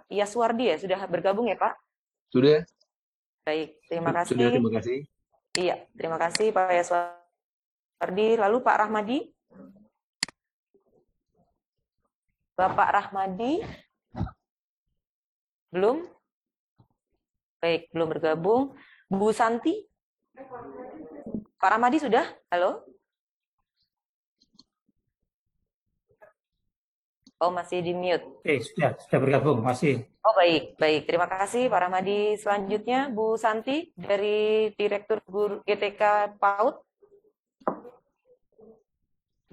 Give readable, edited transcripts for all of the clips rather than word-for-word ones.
Yaswardi ya, sudah bergabung ya Pak? Sudah, Baik, terima sudah, kasih. terima kasih. Iya, terima kasih Pak Yaswardi. Lalu Pak Rahmadi, Bapak Rahmadi, belum? Baik, belum bergabung. Bu Santi, Pak Rahmadi sudah? Halo? Oh, masih di mute. Oke, sudah bergabung, masih. Oh, baik, baik. Terima kasih Pak Rahmadi. Selanjutnya Bu Santi dari Direktur Guru GTK PAUD.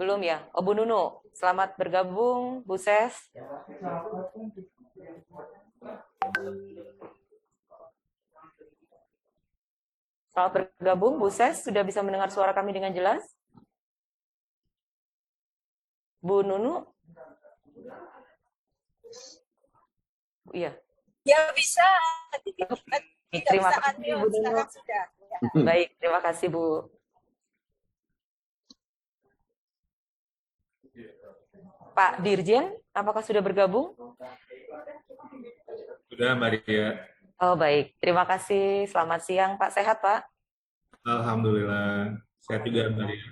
Belum ya? Oh, Bu Nunu. Selamat bergabung, Bu Ses. Selamat bergabung, Bu Ses. Sudah bisa mendengar suara kami dengan jelas? Bu Nunu? Iya. Ya bisa, tidak Terima bisa kasih, Bu unmute, Nunu. sekarang sudah. Ya. Baik, terima kasih, Bu. Pak Dirjen, apakah sudah bergabung? Sudah, Mbak Ria. Oh, baik. Terima kasih. Selamat siang, Pak. Sehat, Pak? Alhamdulillah. Sehat juga, Mbak Ria.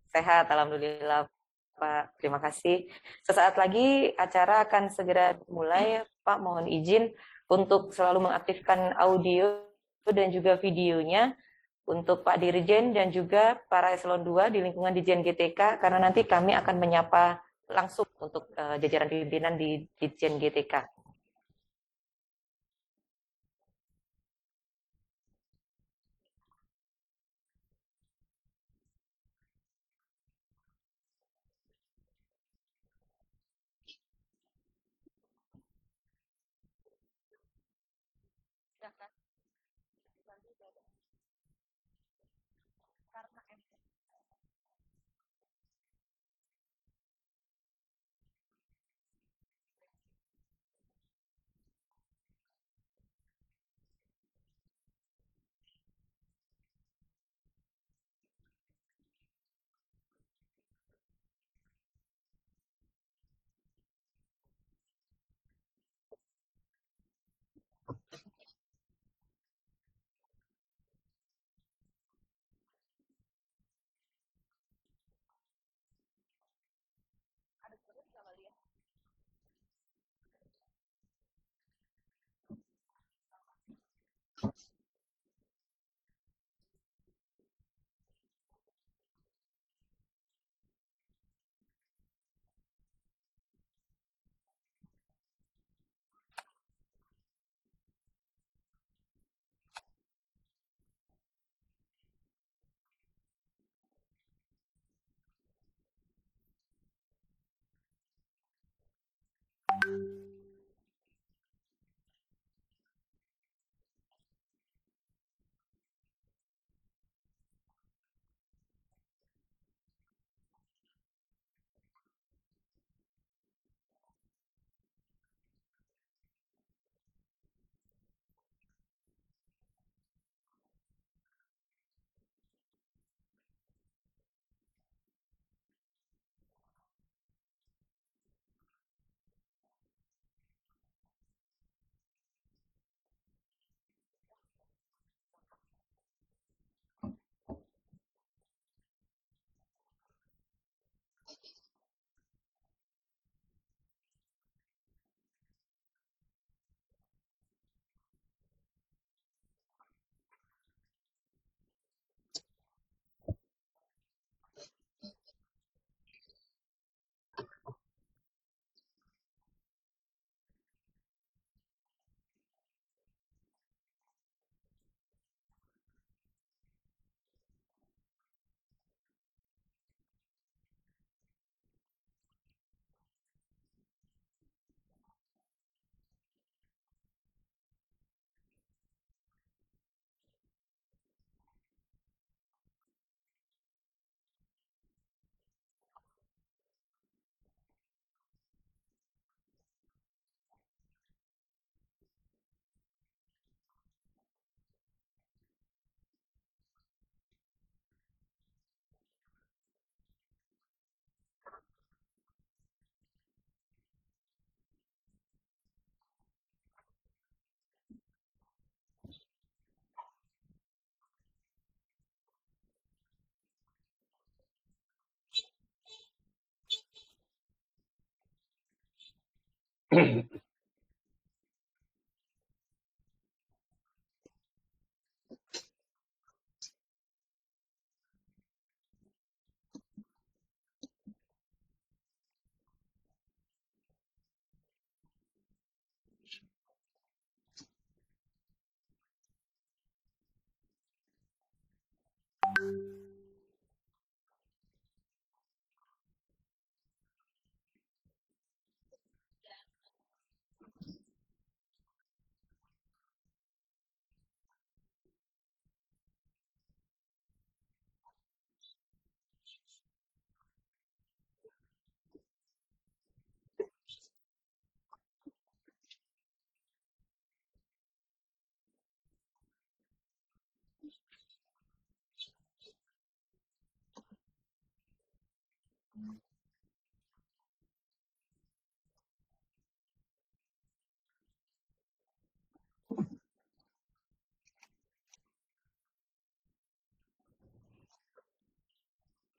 Sehat, Alhamdulillah, Pak. Terima kasih. Sesaat lagi acara akan segera dimulai, Pak. Mohon izin untuk selalu mengaktifkan audio dan juga videonya untuk Pak Dirjen dan juga para eselon 2 di lingkungan Ditjen GTK, karena nanti kami akan menyapa langsung untuk jajaran pimpinan di Ditjen GTK.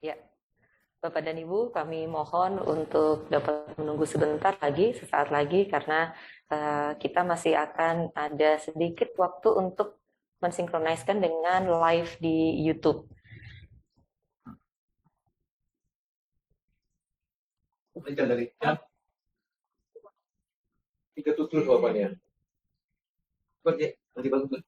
Ya, Bapak dan Ibu, kami mohon untuk dapat menunggu sebentar lagi, sesaat lagi, karena kita masih akan ada sedikit waktu untuk mensinkroniskan dengan live di YouTube. Berikan dari jam 3.7 jawabannya. Cepat ya, nanti bagus.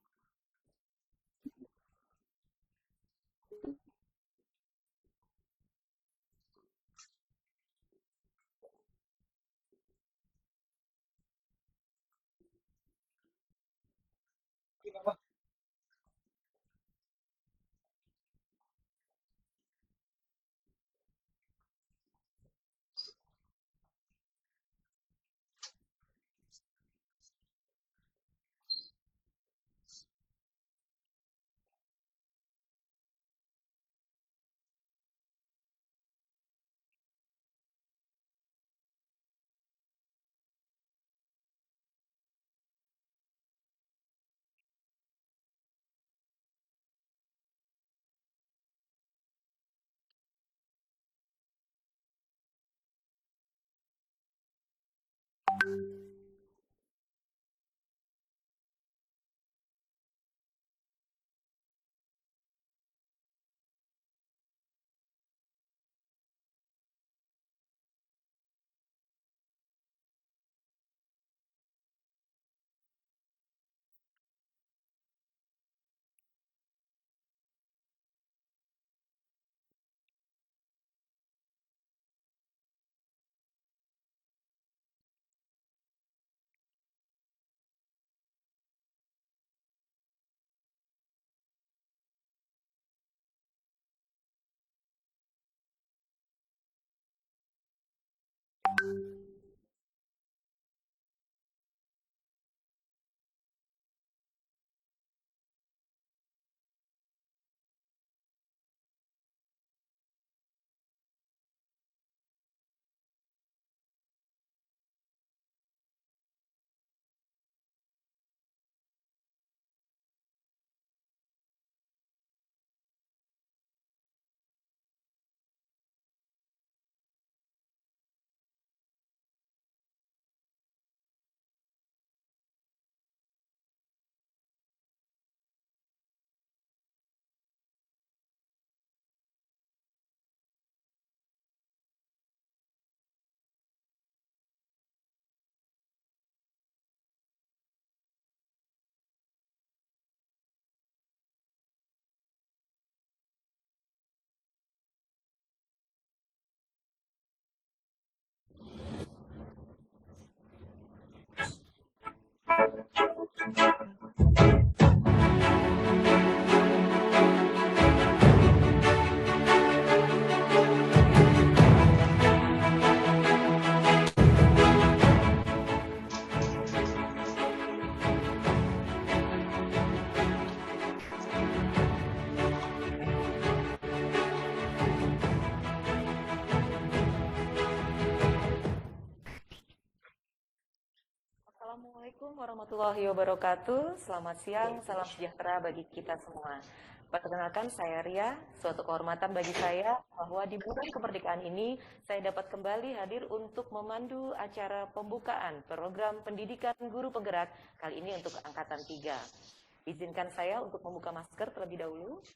Assalamualaikum warahmatullahi wabarakatuh. Selamat siang, salam sejahtera bagi kita semua. Perkenalkan, saya Ria. Suatu kehormatan bagi saya bahwa di bulan kemerdekaan ini saya dapat kembali hadir untuk memandu acara pembukaan program pendidikan guru penggerak kali ini untuk angkatan 3. Izinkan saya untuk membuka masker terlebih dahulu.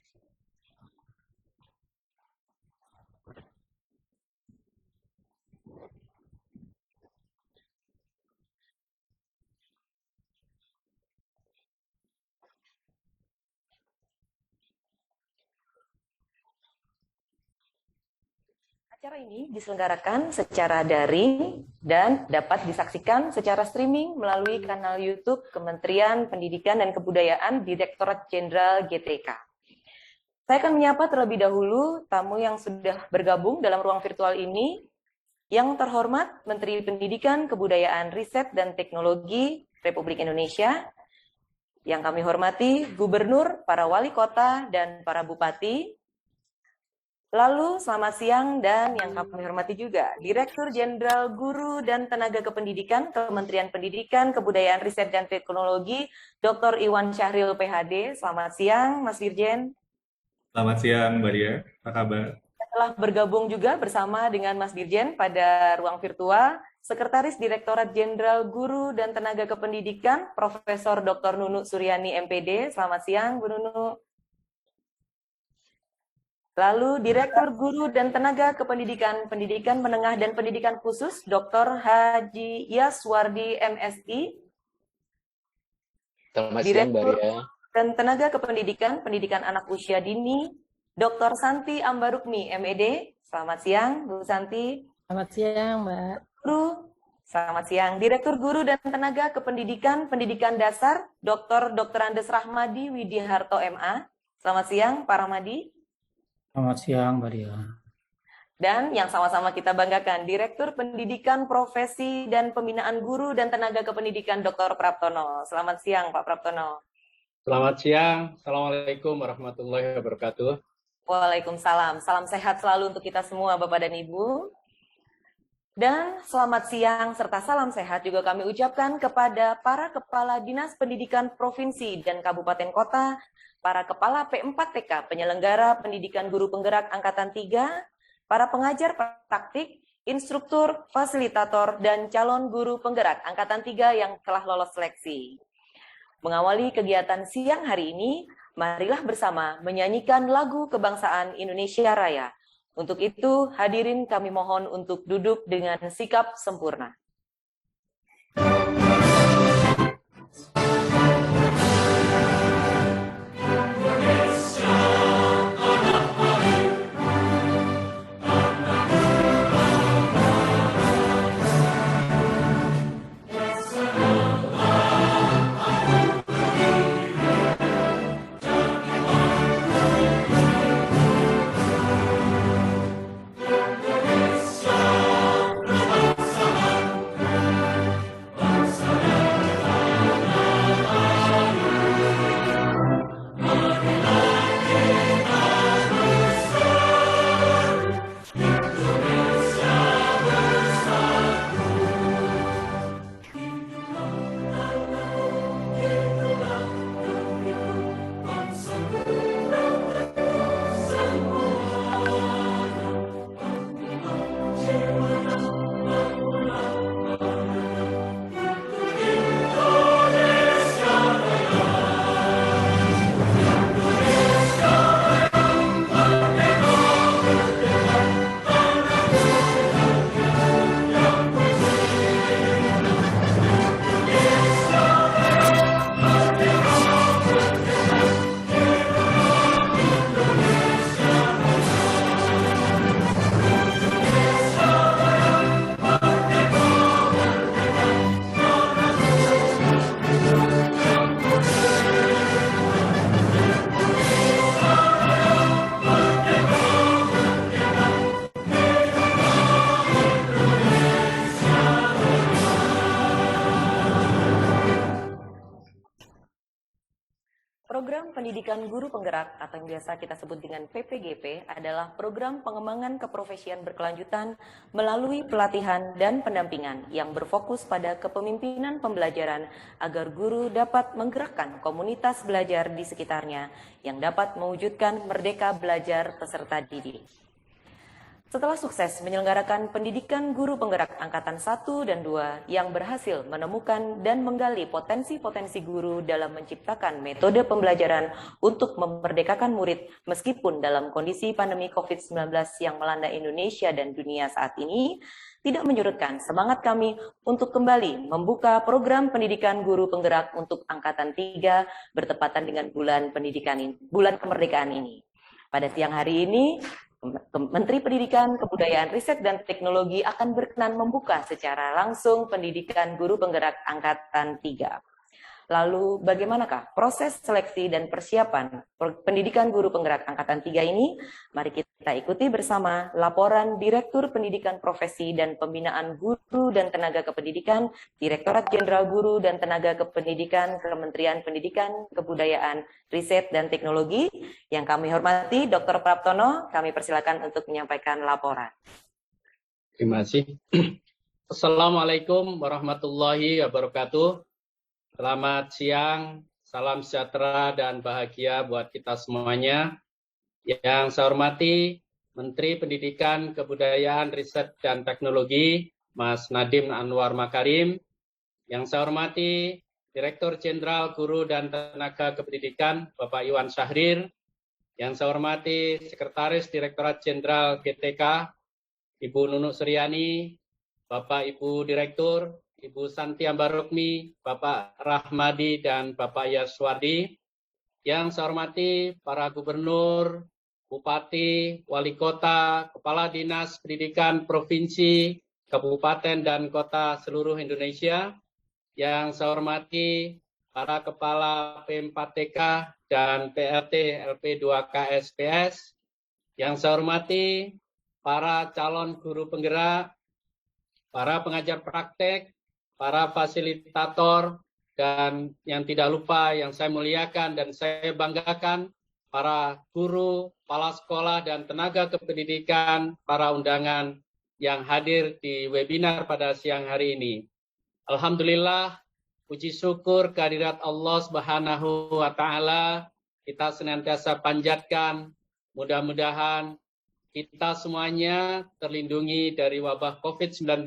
Acara ini diselenggarakan secara daring dan dapat disaksikan secara streaming melalui kanal YouTube Kementerian Pendidikan dan Kebudayaan Direktorat Jenderal GTK. Saya akan menyapa terlebih dahulu tamu yang sudah bergabung dalam ruang virtual ini. Yang terhormat Menteri Pendidikan, Kebudayaan, Riset, dan Teknologi Republik Indonesia. Yang kami hormati Gubernur, para wali kota, dan para bupati. Lalu, selamat siang dan yang kami hormati juga Direktur Jenderal Guru dan Tenaga Kependidikan Kementerian Pendidikan, Kebudayaan, Riset, dan Teknologi, Dr. Iwan Syahril PhD. Selamat siang, Mas Dirjen. Selamat siang, Mbak Ria. Apa kabar? Telah bergabung juga bersama dengan Mas Dirjen pada ruang virtual, Sekretaris Direktorat Jenderal Guru dan Tenaga Kependidikan, Profesor Dr. Nunu Suryani MPD. Selamat siang, Bu Nunu. Lalu Direktur Guru dan Tenaga Kependidikan, Pendidikan Menengah dan Pendidikan Khusus, Dr. Haji Yaswardi MSI. Selamat siang, Mbak Ria. Dan Tenaga Kependidikan, Pendidikan Anak Usia Dini, Dr. Santi Ambarukmi MED. Selamat siang, Bu Santi. Selamat siang, Mbak. Guru, selamat siang. Direktur Guru dan Tenaga Kependidikan, Pendidikan Dasar, Dr. Andes Rahmadi Widiharto MA. Selamat siang, Pak Rahmadi. Selamat siang, Mbak Ria. Dan yang sama-sama kita banggakan, Direktur Pendidikan Profesi dan Pembinaan Guru dan Tenaga Kependidikan, Dr. Praptono. Selamat siang, Pak Praptono. Selamat siang. Assalamualaikum warahmatullahi wabarakatuh. Waalaikumsalam. Salam sehat selalu untuk kita semua, Bapak dan Ibu. Dan selamat siang serta salam sehat juga kami ucapkan kepada para Kepala Dinas Pendidikan Provinsi dan Kabupaten Kota, para Kepala P4TK penyelenggara pendidikan guru penggerak Angkatan 3, para pengajar praktik, instruktur, fasilitator, dan calon guru penggerak Angkatan 3 yang telah lolos seleksi. Mengawali kegiatan siang hari ini, marilah bersama menyanyikan lagu kebangsaan Indonesia Raya. Untuk itu, hadirin kami mohon untuk duduk dengan sikap sempurna. Program Pendidikan Guru Penggerak atau yang biasa kita sebut dengan PPGP adalah program pengembangan keprofesian berkelanjutan melalui pelatihan dan pendampingan yang berfokus pada kepemimpinan pembelajaran agar guru dapat menggerakkan komunitas belajar di sekitarnya yang dapat mewujudkan merdeka belajar peserta didik. Setelah sukses menyelenggarakan pendidikan guru penggerak angkatan 1 dan 2 yang berhasil menemukan dan menggali potensi-potensi guru dalam menciptakan metode pembelajaran untuk memerdekakan murid meskipun dalam kondisi pandemi COVID-19 yang melanda Indonesia dan dunia saat ini, tidak menyurutkan semangat kami untuk kembali membuka program pendidikan guru penggerak untuk angkatan 3 bertepatan dengan bulan kemerdekaan ini. Pada siang hari ini, Menteri Pendidikan, Kebudayaan, Riset, dan Teknologi akan berkenan membuka secara langsung pendidikan guru penggerak angkatan 3. Lalu bagaimanakah proses seleksi dan persiapan pendidikan guru penggerak angkatan 3 ini? Mari kita ikuti bersama laporan Direktur Pendidikan Profesi dan Pembinaan Guru dan Tenaga Kependidikan, Direktorat Jenderal Guru dan Tenaga Kependidikan, Kementerian Pendidikan, Kebudayaan, Riset, dan Teknologi. Yang kami hormati, Dr. Praptono, kami persilakan untuk menyampaikan laporan. Terima kasih. Assalamualaikum warahmatullahi wabarakatuh. Selamat siang, salam sejahtera dan bahagia buat kita semuanya. Yang saya hormati Menteri Pendidikan, Kebudayaan, Riset, dan Teknologi, Mas Nadiem Anwar Makarim. Yang saya hormati Direktur Jenderal Guru dan Tenaga Kependidikan, Bapak Iwan Syahrir. Yang saya hormati Sekretaris Direktorat Jenderal GTK, Ibu Nunuk Suryani, Bapak Ibu Direktur, Ibu Santi Ambarukmi, Bapak Rahmadi, dan Bapak Yaswardi. Yang saya hormati para gubernur, bupati, wali kota, kepala dinas pendidikan provinsi, kabupaten, dan kota seluruh Indonesia. Yang saya hormati para kepala P4TK dan PLT LP2K SPS. Yang saya hormati para calon guru penggerak, para pengajar praktek, para fasilitator, dan yang tidak lupa yang saya muliakan dan saya banggakan, para guru, kepala sekolah, dan tenaga kependidikan, para undangan yang hadir di webinar pada siang hari ini. Alhamdulillah, puji syukur kehadirat Allah Subhanahu wa Ta'ala, kita senantiasa panjatkan, mudah-mudahan kita semuanya terlindungi dari wabah COVID-19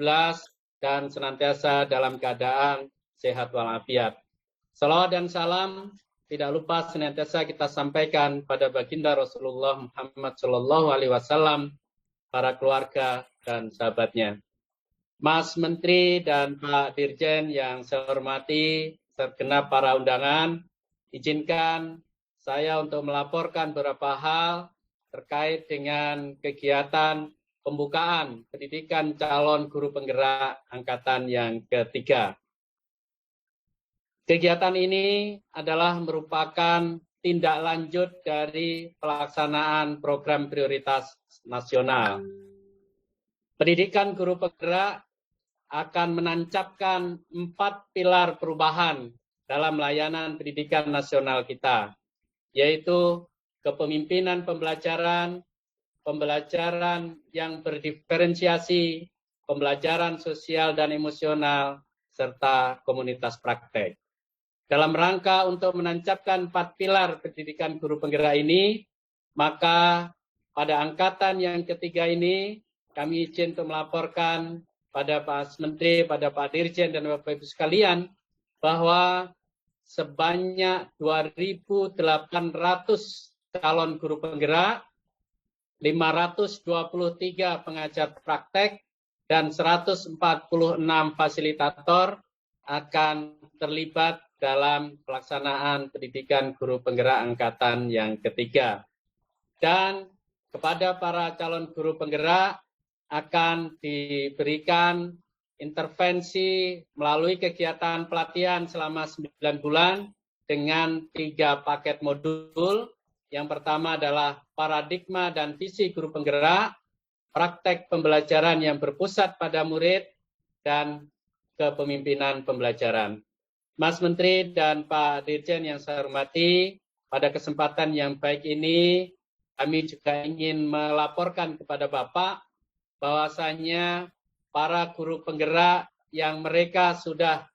dan senantiasa dalam keadaan sehat walafiat. Salawat dan salam tidak lupa senantiasa kita sampaikan pada baginda Rasulullah Muhammad SAW, para keluarga dan sahabatnya. Mas Menteri dan Pak Dirjen yang saya hormati, segenap para undangan, izinkan saya untuk melaporkan beberapa hal terkait dengan kegiatan pembukaan pendidikan calon guru penggerak angkatan yang ketiga. Kegiatan ini adalah merupakan tindak lanjut dari pelaksanaan program prioritas nasional. Pendidikan guru penggerak akan menancapkan 4 pilar perubahan dalam layanan pendidikan nasional kita, yaitu kepemimpinan pembelajaran, pembelajaran yang berdiferensiasi, pembelajaran sosial dan emosional, serta komunitas praktek. Dalam rangka untuk menancapkan 4 pilar pendidikan guru penggerak ini, maka pada angkatan yang ketiga ini, kami izin untuk melaporkan pada Pak Menteri, pada Pak Dirjen, dan Bapak Ibu sekalian, bahwa sebanyak 2.800 calon guru penggerak, 523 pengajar praktek, dan 146 fasilitator akan terlibat dalam pelaksanaan pendidikan guru penggerak angkatan yang ketiga. Dan kepada para calon guru penggerak akan diberikan intervensi melalui kegiatan pelatihan selama 9 bulan dengan 3 paket modul. Yang pertama adalah paradigma dan visi guru penggerak, praktek pembelajaran yang berpusat pada murid, dan kepemimpinan pembelajaran. Mas Menteri dan Pak Dirjen yang saya hormati, pada kesempatan yang baik ini, kami juga ingin melaporkan kepada Bapak bahwasanya para guru penggerak yang mereka sudah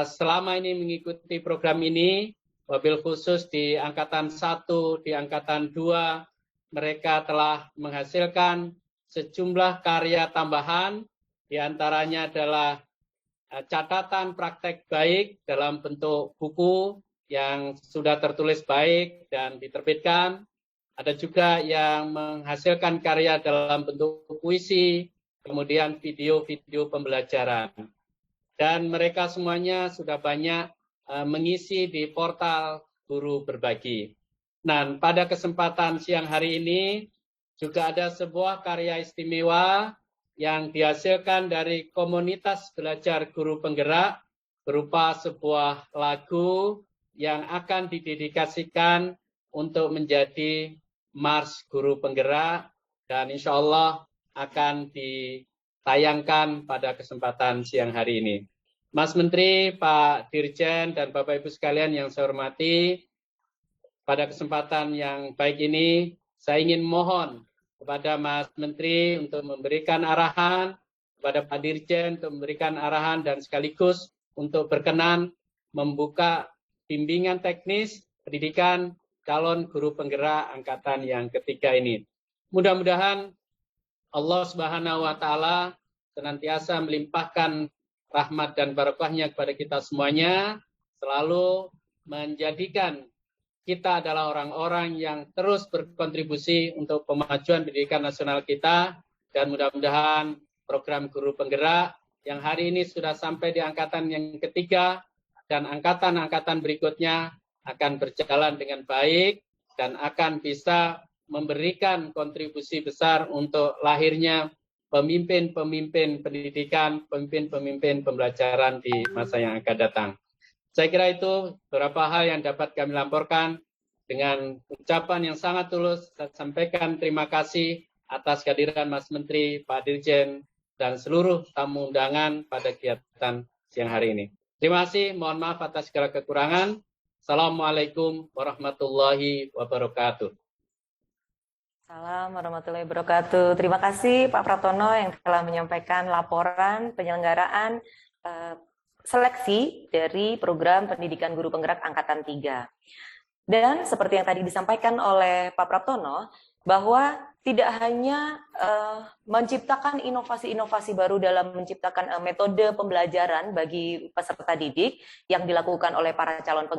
selama ini mengikuti program ini, wabil khusus di Angkatan 1, di Angkatan 2, mereka telah menghasilkan sejumlah karya tambahan, di antaranya adalah catatan praktek baik dalam bentuk buku yang sudah tertulis baik dan diterbitkan. Ada juga yang menghasilkan karya dalam bentuk puisi, kemudian video-video pembelajaran. Dan mereka semuanya sudah banyak mengisi di portal Guru Berbagi. Nah, pada kesempatan siang hari ini juga ada sebuah karya istimewa yang dihasilkan dari komunitas belajar guru penggerak berupa sebuah lagu yang akan didedikasikan untuk menjadi Mars Guru Penggerak dan insya Allah akan ditayangkan pada kesempatan siang hari ini. Mas Menteri, Pak Dirjen, dan Bapak Ibu sekalian yang saya hormati, pada kesempatan yang baik ini saya ingin mohon kepada Mas Menteri untuk memberikan arahan, kepada Pak Dirjen untuk memberikan arahan dan sekaligus untuk berkenan membuka bimbingan teknis pendidikan calon guru penggerak angkatan yang ketiga ini. Mudah-mudahan Allah Subhanahu wa Ta'ala senantiasa melimpahkan rahmat dan barokahnya kepada kita semuanya, selalu menjadikan kita adalah orang-orang yang terus berkontribusi untuk pemajuan pendidikan nasional kita, dan mudah-mudahan program guru penggerak yang hari ini sudah sampai di angkatan yang ketiga dan angkatan-angkatan berikutnya akan berjalan dengan baik dan akan bisa memberikan kontribusi besar untuk lahirnya pemimpin-pemimpin pendidikan, pemimpin-pemimpin pembelajaran di masa yang akan datang. Saya kira itu beberapa hal yang dapat kami laporkan. Dengan ucapan yang sangat tulus, saya sampaikan terima kasih atas kehadiran Mas Menteri, Pak Dirjen, dan seluruh tamu undangan pada kegiatan siang hari ini. Terima kasih, mohon maaf atas segala kekurangan. Assalamualaikum warahmatullahi wabarakatuh. Assalamualaikum warahmatullahi wabarakatuh. Terima kasih Pak Pratono yang telah menyampaikan laporan penyelenggaraan seleksi dari program pendidikan guru penggerak angkatan 3. Dan seperti yang tadi disampaikan oleh Pak Pratono, bahwa tidak hanya menciptakan inovasi-inovasi baru dalam menciptakan metode pembelajaran bagi peserta didik yang dilakukan oleh para calon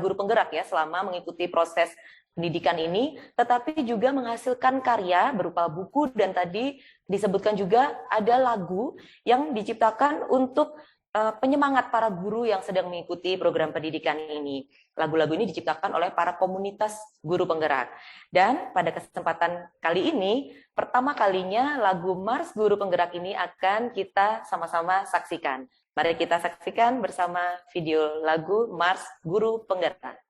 guru penggerak ya selama mengikuti proses pendidikan ini, tetapi juga menghasilkan karya berupa buku dan tadi disebutkan juga ada lagu yang diciptakan untuk penyemangat para guru yang sedang mengikuti program pendidikan ini. Lagu-lagu ini diciptakan oleh para komunitas guru penggerak. Dan pada kesempatan kali ini, pertama kalinya lagu Mars Guru Penggerak ini akan kita sama-sama saksikan. Mari kita saksikan bersama video lagu Mars Guru Penggerak.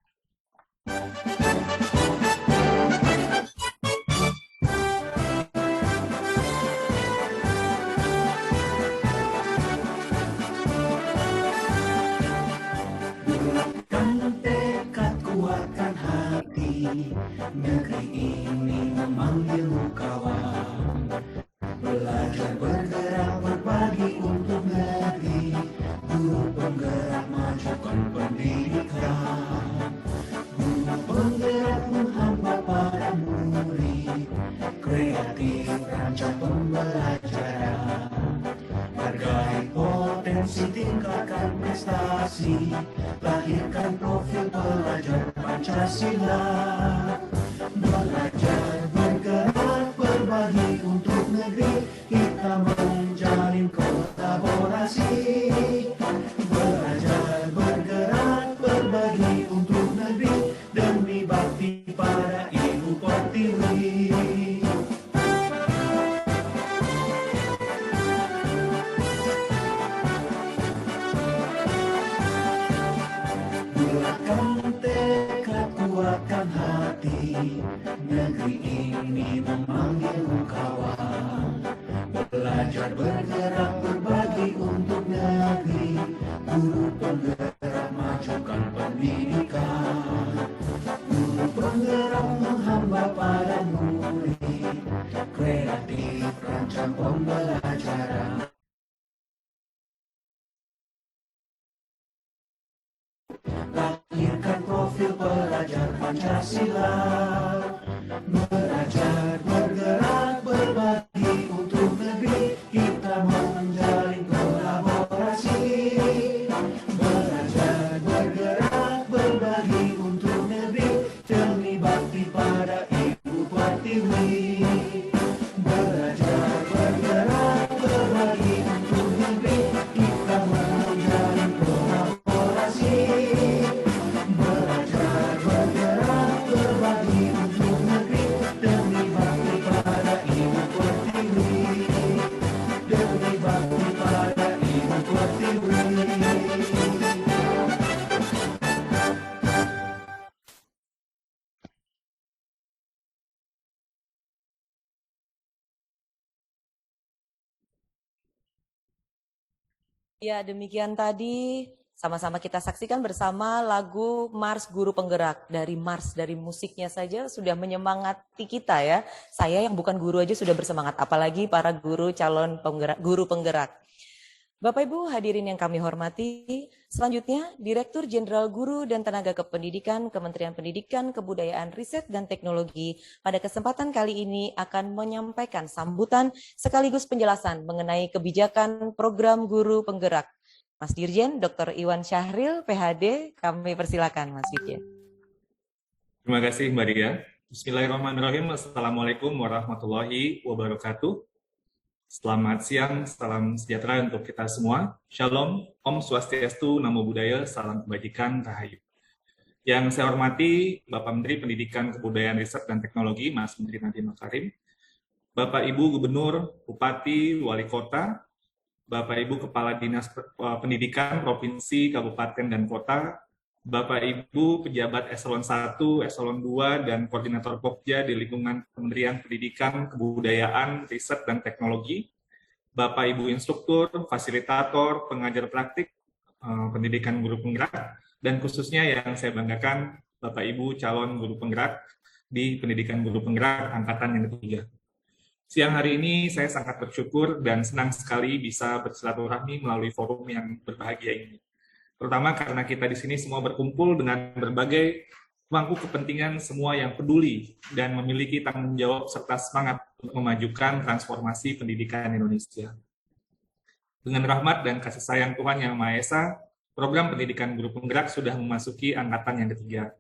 Negeri ini memanggilmu kawan, belajar bergerak berbagi untuk negeri, guru penggerak majukan pendidikan, guru penggerak menghamba para murid, kreatif rancang pembelajaran, hargai potensi tingkatkan prestasi, lahirkan profil pelajar Pancasila. Belajar bergerak berbagi untuk negeri, kita menjalin kolaborasi. Belajar bergerak berbagi untuk negeri, demi bakti pada Ibu Pertiwi. Bulatkan tekad, kuatkan hati, negeri ini memanggilmu kawan. Belajar bergerak berbagi untuk negeri, guru penggerak majukan pendidikan. jenjang pembelajaran. Lahirkan profil pelajar Pancasila, belajar, bergerak, berbagi untuk negeri, kita menjalin kolaborasi. Belajar, bergerak, berbagi untuk negeri, demi bakti pada Ibu Pertiwi. Belajar, bergerak, berbagi untuk negeri, kita menjalin kolaborasi. Belajar, bergerak, berbagi untuk negeri, demi bakti pada Ibu Pertiwi. Demi bakti pada Ibu Pertiwi. Ya, demikian tadi sama-sama kita saksikan bersama lagu Mars Guru Penggerak. Dari Mars, dari musiknya saja sudah menyemangati kita ya. Saya yang bukan guru aja sudah bersemangat, apalagi para guru calon guru penggerak. Bapak Ibu hadirin yang kami hormati, selanjutnya Direktur Jenderal Guru dan Tenaga Kependidikan Kementerian Pendidikan, Kebudayaan, Riset, dan Teknologi pada kesempatan kali ini akan menyampaikan sambutan sekaligus penjelasan mengenai kebijakan program guru penggerak. Mas Dirjen Dr. Iwan Syahril, PhD, kami persilakan Mas Dirjen. Terima kasih Mbak Dia. Bismillahirrahmanirrahim. Assalamualaikum warahmatullahi wabarakatuh. Selamat siang, salam sejahtera untuk kita semua. Shalom, Om Swastiastu, Namo Buddhaya, salam kebajikan, Rahayu. Yang saya hormati Bapak Menteri Pendidikan, Kebudayaan, Riset, dan Teknologi, Mas Menteri Nadiem Makarim, Bapak Ibu Gubernur, Bupati, Wali Kota, Bapak Ibu Kepala Dinas Pendidikan, Provinsi, Kabupaten, dan Kota, Bapak Ibu Pejabat Eselon 1, Eselon 2, dan Koordinator Pokja di lingkungan Kementerian Pendidikan, Kebudayaan, Riset, dan Teknologi, Bapak Ibu Instruktur, Fasilitator, Pengajar Praktik, Pendidikan Guru Penggerak, dan khususnya yang saya banggakan, Bapak Ibu calon guru penggerak di Pendidikan Guru Penggerak Angkatan yang ketiga. Siang hari ini saya sangat bersyukur dan senang sekali bisa bersilaturahmi melalui forum yang berbahagia ini. Terutama karena kita di sini semua berkumpul dengan berbagai pemangku kepentingan semua yang peduli dan memiliki tanggung jawab serta semangat untuk memajukan transformasi pendidikan Indonesia. Dengan rahmat dan kasih sayang Tuhan Yang Maha Esa, program pendidikan guru penggerak sudah memasuki angkatan yang ketiga.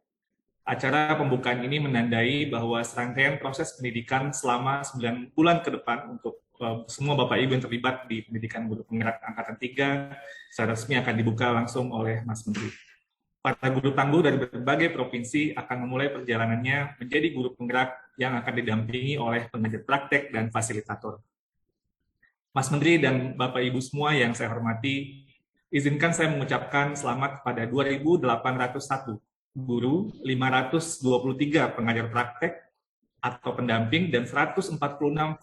Acara pembukaan ini menandai bahwa serangkaian proses pendidikan selama 9 bulan ke depan untuk semua Bapak Ibu yang terlibat di pendidikan guru penggerak angkatan 3 secara resmi akan dibuka langsung oleh Mas Menteri. Para guru tangguh dari berbagai provinsi akan memulai perjalanannya menjadi guru penggerak yang akan didampingi oleh pengajar praktek dan fasilitator. Mas Menteri dan Bapak Ibu semua yang saya hormati, izinkan saya mengucapkan selamat kepada 2.801 guru, 523 pengajar praktek atau pendamping, dan 146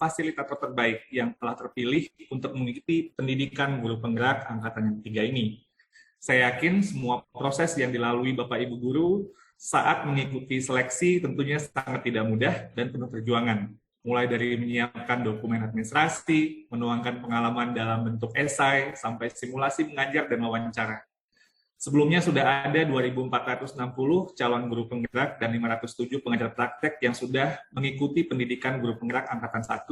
fasilitator terbaik yang telah terpilih untuk mengikuti pendidikan guru penggerak angkatan yang ketiga ini. Saya yakin semua proses yang dilalui Bapak Ibu guru saat mengikuti seleksi tentunya sangat tidak mudah dan penuh perjuangan. Mulai dari menyiapkan dokumen administrasi, menuangkan pengalaman dalam bentuk esai, sampai simulasi mengajar dan wawancara. Sebelumnya sudah ada 2.460 calon guru penggerak dan 507 pengajar praktek yang sudah mengikuti pendidikan guru penggerak angkatan 1,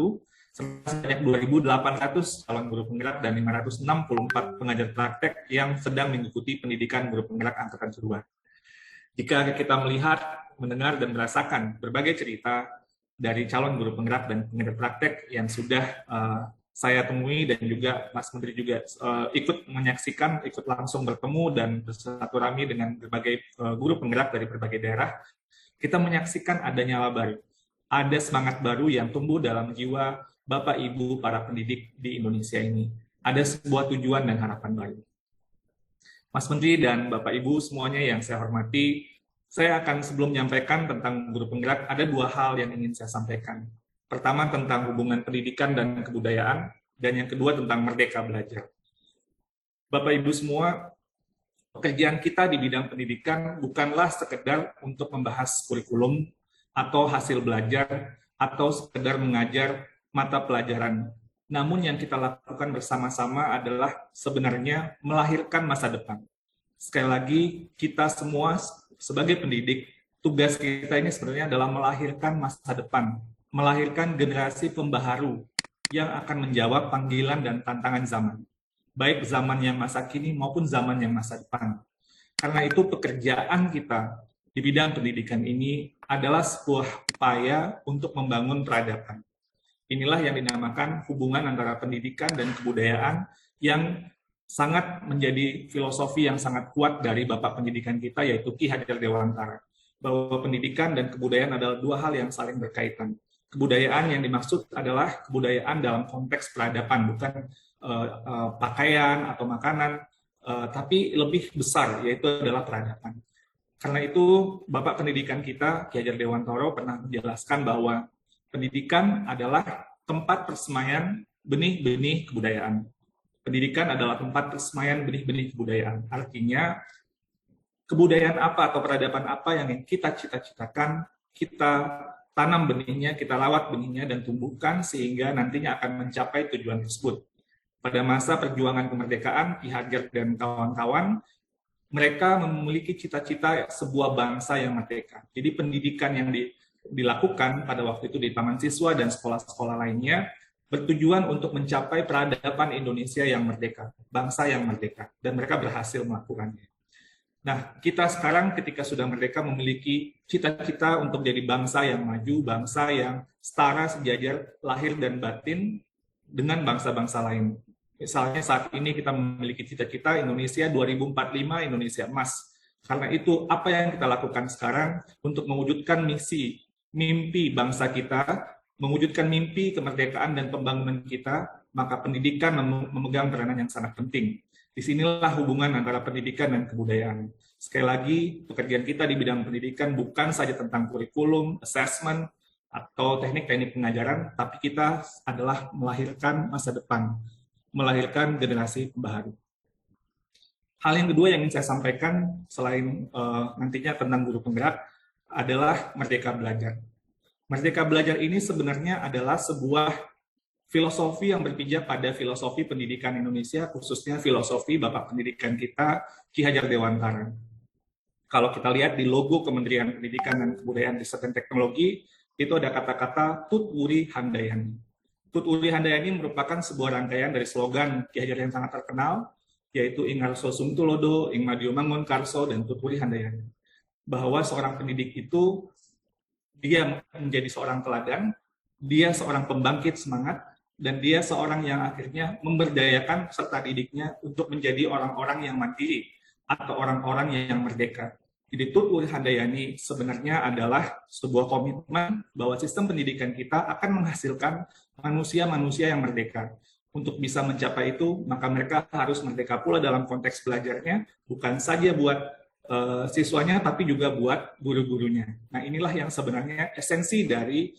serta sebanyak 2.800 calon guru penggerak dan 564 pengajar praktek yang sedang mengikuti pendidikan guru penggerak angkatan 2. Jika kita melihat, mendengar, dan merasakan berbagai cerita dari calon guru penggerak dan pengajar praktek yang sudah saya temui dan juga Mas Menteri juga ikut menyaksikan, ikut langsung bertemu dan bersilaturahmi dengan berbagai guru penggerak dari berbagai daerah, kita menyaksikan ada nyala baru, ada semangat baru yang tumbuh dalam jiwa Bapak Ibu para pendidik di Indonesia ini. Ada sebuah tujuan dan harapan baru. Mas Menteri dan Bapak Ibu semuanya yang saya hormati, saya akan sebelum menyampaikan tentang guru penggerak, ada dua hal yang ingin saya sampaikan. Pertama tentang hubungan pendidikan dan kebudayaan, dan yang kedua tentang merdeka belajar. Bapak Ibu semua, pekerjaan kita di bidang pendidikan bukanlah sekedar untuk membahas kurikulum atau hasil belajar atau sekedar mengajar mata pelajaran namun yang kita lakukan bersama-sama adalah sebenarnya melahirkan masa depan. Sekali lagi, kita semua sebagai pendidik, tugas kita ini sebenarnya adalah melahirkan masa depan, melahirkan generasi pembaharu yang akan menjawab panggilan dan tantangan zaman, baik zaman yang masa kini maupun zaman yang masa depan. Karena itu pekerjaan kita di bidang pendidikan ini adalah sebuah upaya untuk membangun peradaban. Inilah yang dinamakan hubungan antara pendidikan dan kebudayaan yang sangat menjadi filosofi yang sangat kuat dari Bapak Pendidikan kita, yaitu Ki Hajar Dewantara. Bahwa pendidikan dan kebudayaan adalah dua hal yang saling berkaitan. Kebudayaan yang dimaksud adalah kebudayaan dalam konteks peradaban, bukan pakaian atau makanan, tapi lebih besar, yaitu adalah peradaban. Karena itu, Bapak Pendidikan kita, Ki Hajar Dewantara, pernah menjelaskan bahwa pendidikan adalah tempat persemaian benih-benih kebudayaan. Pendidikan adalah tempat persemaian benih-benih kebudayaan. Artinya, kebudayaan apa atau peradaban apa yang kita cita-citakan, kita tanam benihnya, kita rawat benihnya, dan tumbuhkan sehingga nantinya akan mencapai tujuan tersebut. Pada masa perjuangan kemerdekaan, Ki Hajar dan kawan-kawan, mereka memiliki cita-cita sebuah bangsa yang merdeka. Jadi pendidikan yang dilakukan pada waktu itu di taman siswa dan sekolah-sekolah lainnya bertujuan untuk mencapai peradaban Indonesia yang merdeka, bangsa yang merdeka, dan mereka berhasil melakukannya. Nah, kita sekarang ketika sudah merdeka memiliki cita-cita untuk jadi bangsa yang maju, bangsa yang setara sejajar lahir dan batin dengan bangsa-bangsa lain. Misalnya saat ini kita memiliki cita-cita Indonesia 2045, Indonesia emas. Karena itu apa yang kita lakukan sekarang untuk mewujudkan mimpi bangsa kita, mewujudkan mimpi kemerdekaan dan pembangunan kita, maka pendidikan memegang peranan yang sangat penting. Disinilah hubungan antara pendidikan dan kebudayaan. Sekali lagi, pekerjaan kita di bidang pendidikan bukan saja tentang kurikulum, assessment, atau teknik-teknik pengajaran, tapi kita adalah melahirkan masa depan, melahirkan generasi pembaharu. Hal yang kedua yang ingin saya sampaikan, selain nantinya tentang guru penggerak, adalah Merdeka Belajar. Merdeka Belajar ini sebenarnya adalah sebuah filosofi yang berpijak pada filosofi pendidikan Indonesia, khususnya filosofi Bapak Pendidikan kita, Ki Hajar Dewantara. Kalau kita lihat di logo Kementerian Pendidikan dan Kebudayaan Riset dan Teknologi, itu ada kata-kata Tut Wuri Handayani. Tut Wuri Handayani merupakan sebuah rangkaian dari slogan Ki Hajar yang sangat terkenal, yaitu Ing Arso Sumtulodo, Ing Madio Mangun Karso, dan Tut Wuri Handayani. Bahwa seorang pendidik itu, dia menjadi seorang teladan, dia seorang pembangkit semangat, dan dia seorang yang akhirnya memberdayakan peserta didiknya untuk menjadi orang-orang yang mandiri atau orang-orang yang merdeka. Jadi Tut Wuri Handayani sebenarnya adalah sebuah komitmen bahwa sistem pendidikan kita akan menghasilkan manusia-manusia yang merdeka. Untuk bisa mencapai itu, maka mereka harus merdeka pula dalam konteks belajarnya, bukan saja buat siswanya, tapi juga buat guru-gurunya. Nah, inilah yang sebenarnya esensi dari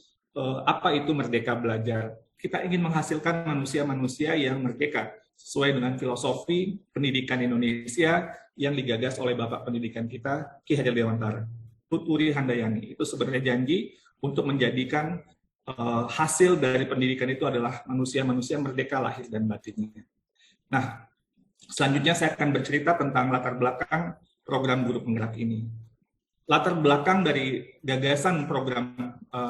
apa itu Merdeka Belajar. Kita ingin menghasilkan manusia-manusia yang merdeka, sesuai dengan filosofi pendidikan Indonesia yang digagas oleh Bapak Pendidikan kita, Ki Hajar Dewantara. Tut Wuri Handayani, itu sebenarnya janji untuk menjadikan hasil dari pendidikan itu adalah manusia-manusia merdeka lahir dan batinnya. Nah, selanjutnya saya akan bercerita tentang latar belakang program guru penggerak ini. Latar belakang dari gagasan program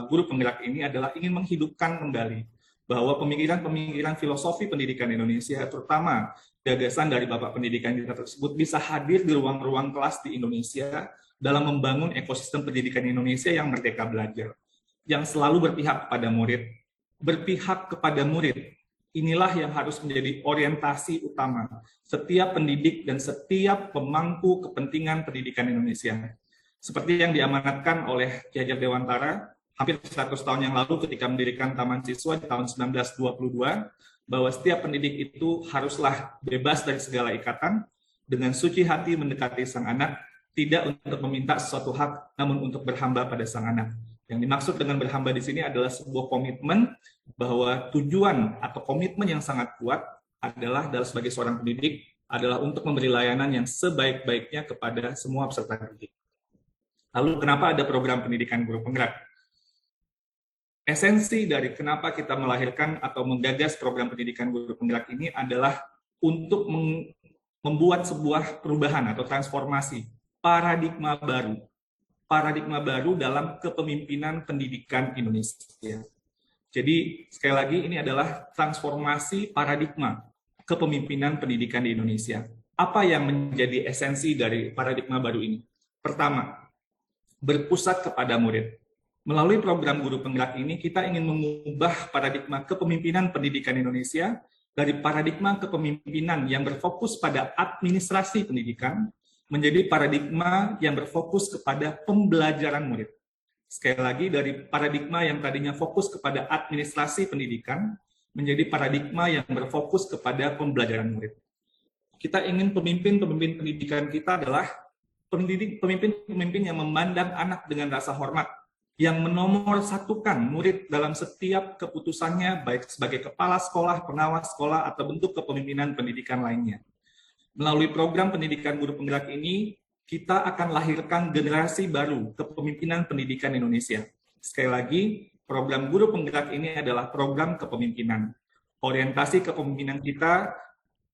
guru penggerak ini adalah ingin menghidupkan kembali bahwa pemikiran-pemikiran filosofi pendidikan Indonesia, terutama gagasan dari Bapak Pendidikan kita tersebut, bisa hadir di ruang-ruang kelas di Indonesia dalam membangun ekosistem pendidikan Indonesia yang merdeka belajar, yang selalu berpihak kepada murid. Berpihak kepada murid, inilah yang harus menjadi orientasi utama setiap pendidik dan setiap pemangku kepentingan pendidikan Indonesia. Seperti yang diamanatkan oleh Ki Hajar Dewantara hampir 100 tahun yang lalu ketika mendirikan Taman Siswa di tahun 1922, bahwa setiap pendidik itu haruslah bebas dari segala ikatan, dengan suci hati mendekati sang anak, tidak untuk meminta sesuatu hak, namun untuk berhamba pada sang anak. Yang dimaksud dengan berhamba di sini adalah sebuah komitmen bahwa tujuan atau komitmen yang sangat kuat adalah sebagai seorang pendidik adalah untuk memberi layanan yang sebaik-baiknya kepada semua peserta didik. Lalu kenapa ada program pendidikan guru penggerak? esensi dari kenapa kita melahirkan atau menggagas program pendidikan guru penggerak ini adalah untuk membuat sebuah perubahan atau transformasi paradigma baru dalam kepemimpinan pendidikan Indonesia. Jadi sekali lagi ini adalah transformasi paradigma kepemimpinan pendidikan di Indonesia. Apa yang menjadi esensi dari paradigma baru ini? Pertama, berpusat kepada murid. Melalui program guru penggerak ini, kita ingin mengubah paradigma kepemimpinan pendidikan Indonesia dari paradigma kepemimpinan yang berfokus pada administrasi pendidikan menjadi paradigma yang berfokus kepada pembelajaran murid. Sekali lagi, dari paradigma yang tadinya fokus kepada administrasi pendidikan menjadi paradigma yang berfokus kepada pembelajaran murid. Kita ingin pemimpin-pemimpin pendidikan kita adalah pemimpin-pemimpin yang memandang anak dengan rasa hormat, yang menomorsatukan murid dalam setiap keputusannya, baik sebagai kepala sekolah, pengawas sekolah, atau bentuk kepemimpinan pendidikan lainnya. Melalui program pendidikan guru penggerak ini, kita akan lahirkan generasi baru kepemimpinan pendidikan Indonesia. Sekali lagi, program guru penggerak ini adalah program kepemimpinan. Orientasi kepemimpinan kita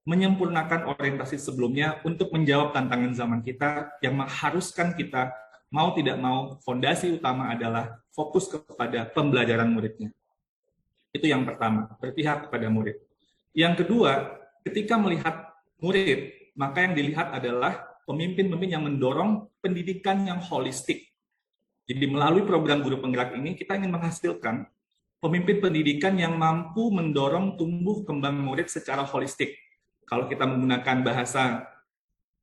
menyempurnakan orientasi sebelumnya untuk menjawab tantangan zaman kita yang mengharuskan kita mau tidak mau, fondasi utama adalah fokus kepada pembelajaran muridnya. Itu yang pertama, berpihak kepada murid. Yang kedua, ketika melihat murid, maka yang dilihat adalah pemimpin-pemimpin yang mendorong pendidikan yang holistik. Jadi melalui program guru penggerak ini, kita ingin menghasilkan pemimpin pendidikan yang mampu mendorong tumbuh kembang murid secara holistik. Kalau kita menggunakan bahasa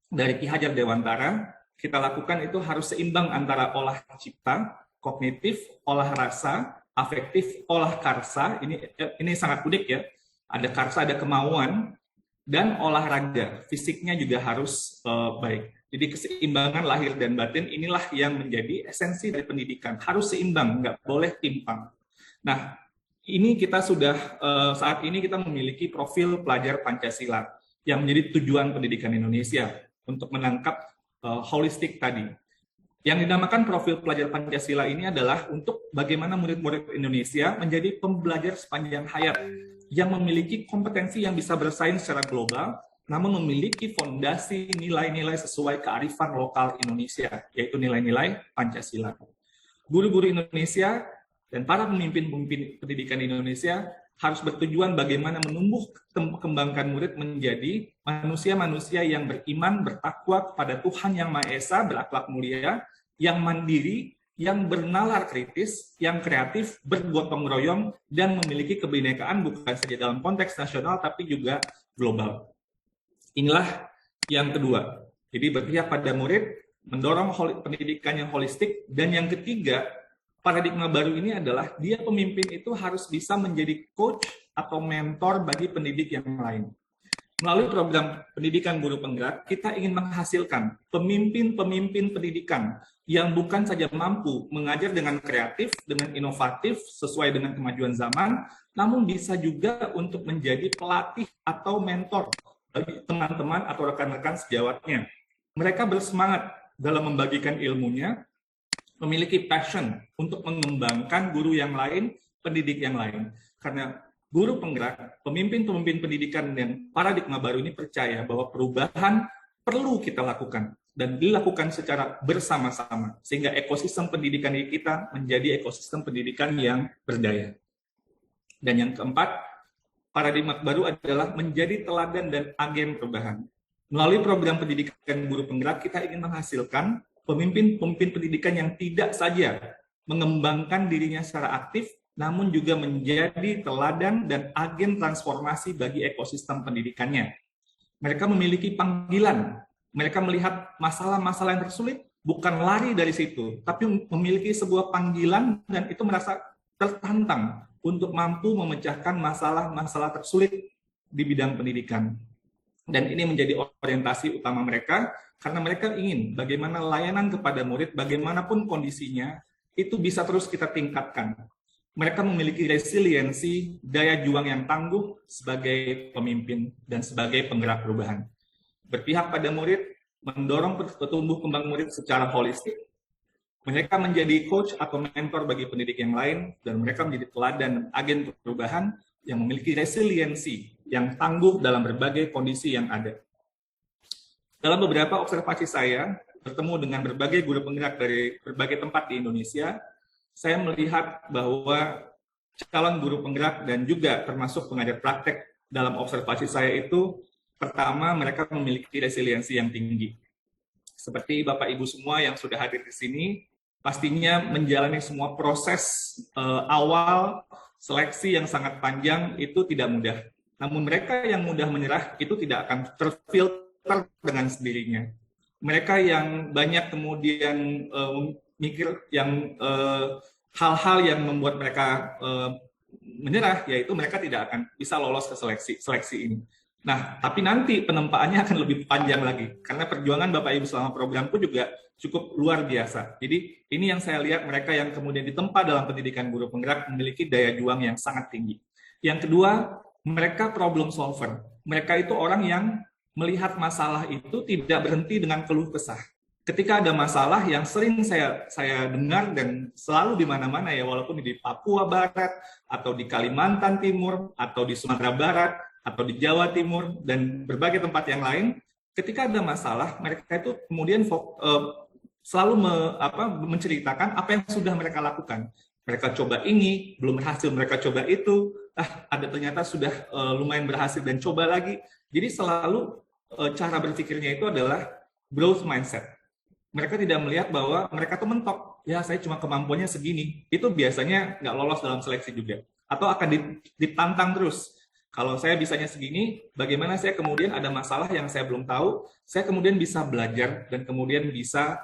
dari Ki Hajar Dewantara, kita lakukan itu harus seimbang antara olah cipta, kognitif, olah rasa, afektif, olah karsa. Ini sangat unik ya. Ada karsa, ada kemauan, dan olahraga. Fisiknya juga harus baik. Jadi keseimbangan lahir dan batin inilah yang menjadi esensi dari pendidikan. Harus seimbang, nggak boleh timpang. Nah, ini kita sudah saat ini kita memiliki profil pelajar Pancasila yang menjadi tujuan pendidikan Indonesia untuk menangkap holistik tadi. Yang dinamakan profil pelajar Pancasila ini adalah untuk bagaimana murid-murid Indonesia menjadi pembelajar sepanjang hayat yang memiliki kompetensi yang bisa bersaing secara global, namun memiliki fondasi nilai-nilai sesuai kearifan lokal Indonesia, yaitu nilai-nilai Pancasila. Guru-guru Indonesia dan para pemimpin-pemimpin pendidikan Indonesia harus bertujuan bagaimana menumbuh kembangkan murid menjadi manusia-manusia yang beriman, bertakwa kepada Tuhan Yang Maha Esa, berakhlak mulia, yang mandiri, yang bernalar kritis, yang kreatif, bergotong royong, dan memiliki kebinekaan bukan saja dalam konteks nasional, tapi juga global. Inilah yang kedua. Jadi berpihak pada murid, mendorong pendidikan yang holistik, dan yang ketiga, paradigma baru ini adalah dia pemimpin itu harus bisa menjadi coach atau mentor bagi pendidik yang lain. Melalui program pendidikan guru penggerak, kita ingin menghasilkan pemimpin-pemimpin pendidikan yang bukan saja mampu mengajar dengan kreatif, dengan inovatif, sesuai dengan kemajuan zaman, namun bisa juga untuk menjadi pelatih atau mentor bagi teman-teman atau rekan-rekan sejawatnya. Mereka bersemangat dalam membagikan ilmunya, memiliki passion untuk mengembangkan guru yang lain, pendidik yang lain. Karena guru penggerak, pemimpin-pemimpin pendidikan dan paradigma baru ini percaya bahwa perubahan perlu kita lakukan dan dilakukan secara bersama-sama sehingga ekosistem pendidikan kita menjadi ekosistem pendidikan yang berdaya. Dan yang keempat, paradigma baru adalah menjadi teladan dan agen perubahan. Melalui program pendidikan guru penggerak, kita ingin menghasilkan pemimpin-pemimpin pendidikan yang tidak saja mengembangkan dirinya secara aktif, namun juga menjadi teladan dan agen transformasi bagi ekosistem pendidikannya. Mereka memiliki panggilan, mereka melihat masalah-masalah yang tersulit, bukan lari dari situ, tapi memiliki sebuah panggilan dan itu merasa tertantang untuk mampu memecahkan masalah-masalah tersulit di bidang pendidikan. Dan ini menjadi orientasi utama mereka, karena mereka ingin bagaimana layanan kepada murid, bagaimanapun kondisinya, itu bisa terus kita tingkatkan. Mereka memiliki resiliensi, daya juang yang tangguh sebagai pemimpin dan sebagai penggerak perubahan. Berpihak pada murid, mendorong pertumbuh kembang murid secara holistik, Mereka menjadi coach atau mentor bagi pendidik yang lain, dan mereka menjadi teladan agen perubahan yang memiliki resiliensi yang tangguh dalam berbagai kondisi yang ada. Dalam beberapa observasi saya, bertemu dengan berbagai guru penggerak dari berbagai tempat di Indonesia, saya melihat bahwa calon guru penggerak dan juga termasuk pengajar praktek dalam observasi saya itu, pertama mereka memiliki resiliensi yang tinggi. Seperti Bapak Ibu semua yang sudah hadir di sini, pastinya menjalani semua proses awal seleksi yang sangat panjang itu tidak mudah. Namun mereka yang mudah menyerah itu tidak akan terfilter dengan sendirinya. Mereka yang banyak kemudian mikir yang hal-hal yang membuat mereka menyerah, yaitu mereka tidak akan bisa lolos ke seleksi ini. Nah, tapi nanti penempaannya akan lebih panjang lagi, karena perjuangan Bapak Ibu selama programku juga cukup luar biasa. Jadi ini yang saya lihat, mereka yang kemudian ditempa dalam pendidikan guru penggerak memiliki daya juang yang sangat tinggi. Yang kedua, mereka problem solver. Mereka itu orang yang melihat masalah itu tidak berhenti dengan keluh kesah. Ketika ada masalah yang sering saya dengar dan selalu di mana-mana ya, walaupun di Papua Barat, atau di Kalimantan Timur, atau di Sumatera Barat, atau di Jawa Timur, dan berbagai tempat yang lain, ketika ada masalah, mereka itu kemudian selalu menceritakan apa yang sudah mereka lakukan. Mereka coba ini, belum berhasil, mereka coba itu, ada ternyata sudah lumayan berhasil dan coba lagi. Jadi selalu cara berpikirnya itu adalah growth mindset. Mereka tidak melihat bahwa mereka tuh mentok, ya saya cuma kemampuannya segini. Itu biasanya nggak lolos dalam seleksi juga. Atau akan ditantang terus. Kalau saya bisanya segini, bagaimana saya kemudian ada masalah yang saya belum tahu, saya kemudian bisa belajar dan kemudian bisa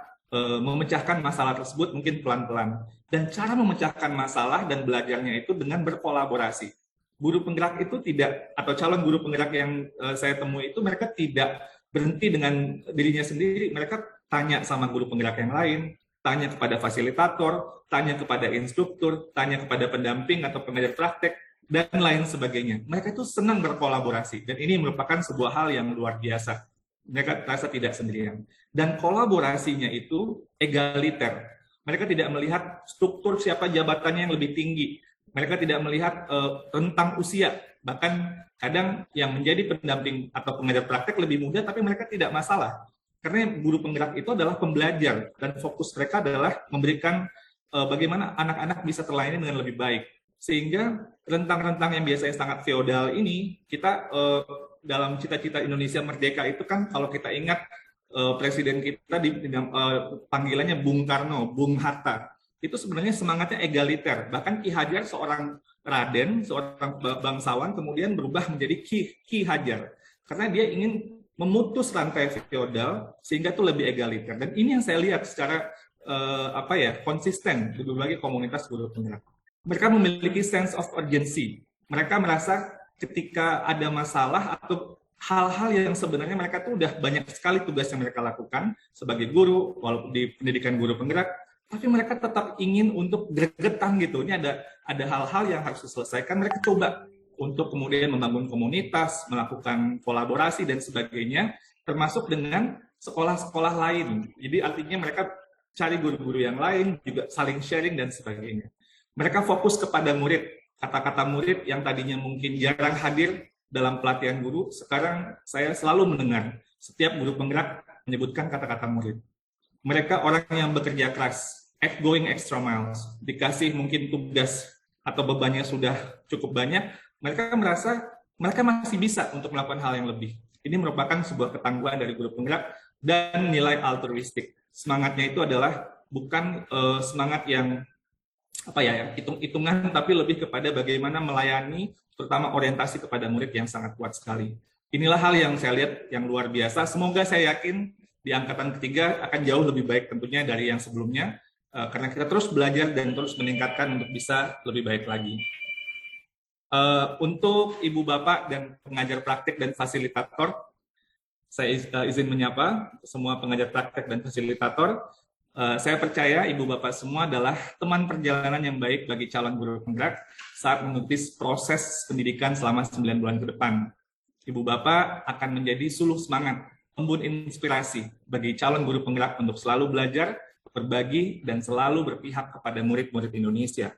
memecahkan masalah tersebut mungkin pelan-pelan. Dan cara memecahkan masalah dan belajarnya itu dengan berkolaborasi. Guru penggerak itu tidak, atau calon guru penggerak yang saya temui itu, mereka tidak berhenti dengan dirinya sendiri, mereka tanya sama guru penggerak yang lain, tanya kepada fasilitator, tanya kepada instruktur, tanya kepada pendamping atau pengajar praktek, dan lain sebagainya. Mereka itu senang berkolaborasi, dan ini merupakan sebuah hal yang luar biasa. Mereka terasa tidak sendirian. Dan kolaborasinya itu egaliter. Mereka tidak melihat struktur siapa jabatannya yang lebih tinggi. Mereka tidak melihat rentang usia. Bahkan kadang yang menjadi pendamping atau pengajar praktek lebih muda, tapi mereka tidak masalah. Karena guru penggerak itu adalah pembelajar, dan fokus mereka adalah memberikan bagaimana anak-anak bisa terlayani dengan lebih baik. Sehingga rentang-rentang yang biasanya sangat feodal ini, kita dalam cita-cita Indonesia Merdeka itu kan, kalau kita ingat presiden kita panggilannya Bung Karno, Bung Hatta, itu sebenarnya semangatnya egaliter. Bahkan Ki Hajar, seorang Raden, seorang bangsawan, kemudian berubah menjadi Ki Hajar. Karena dia ingin memutus rantai feodal sehingga itu lebih egaliter. Dan ini yang saya lihat secara konsisten di berbagai komunitas guru penggerak. Mereka memiliki sense of urgency. Mereka merasa ketika ada masalah atau hal-hal yang sebenarnya mereka tuh udah banyak sekali tugas yang mereka lakukan sebagai guru, walaupun di pendidikan guru penggerak, tapi mereka tetap ingin untuk gregetan gitu. Ini ada hal-hal yang harus diselesaikan. Mereka coba untuk kemudian membangun komunitas, melakukan kolaborasi dan sebagainya, termasuk dengan sekolah-sekolah lain. Jadi artinya mereka cari guru-guru yang lain, juga saling sharing dan sebagainya. Mereka fokus kepada murid. Kata-kata murid yang tadinya mungkin jarang hadir dalam pelatihan guru, sekarang saya selalu mendengar setiap guru penggerak menyebutkan kata-kata murid. Mereka orang yang bekerja keras, going extra miles, dikasih mungkin tugas atau bebannya sudah cukup banyak, mereka merasa mereka masih bisa untuk melakukan hal yang lebih. Ini merupakan sebuah ketangguhan dari guru penggerak dan nilai altruistik. Semangatnya itu adalah bukan semangat yang hitung-hitungan, tapi lebih kepada bagaimana melayani, terutama orientasi kepada murid yang sangat kuat sekali. Inilah hal yang saya lihat yang luar biasa. Semoga saya yakin di angkatan ketiga akan jauh lebih baik tentunya dari yang sebelumnya, karena kita terus belajar dan terus meningkatkan untuk bisa lebih baik lagi. Untuk Ibu Bapak dan pengajar praktek dan fasilitator, saya izin menyapa semua pengajar praktek dan fasilitator. Saya percaya Ibu Bapak semua adalah teman perjalanan yang baik bagi calon guru penggerak saat mengikuti proses pendidikan selama 9 bulan ke depan. Ibu Bapak akan menjadi suluh semangat, embun inspirasi bagi calon guru penggerak untuk selalu belajar, berbagi, dan selalu berpihak kepada murid-murid Indonesia.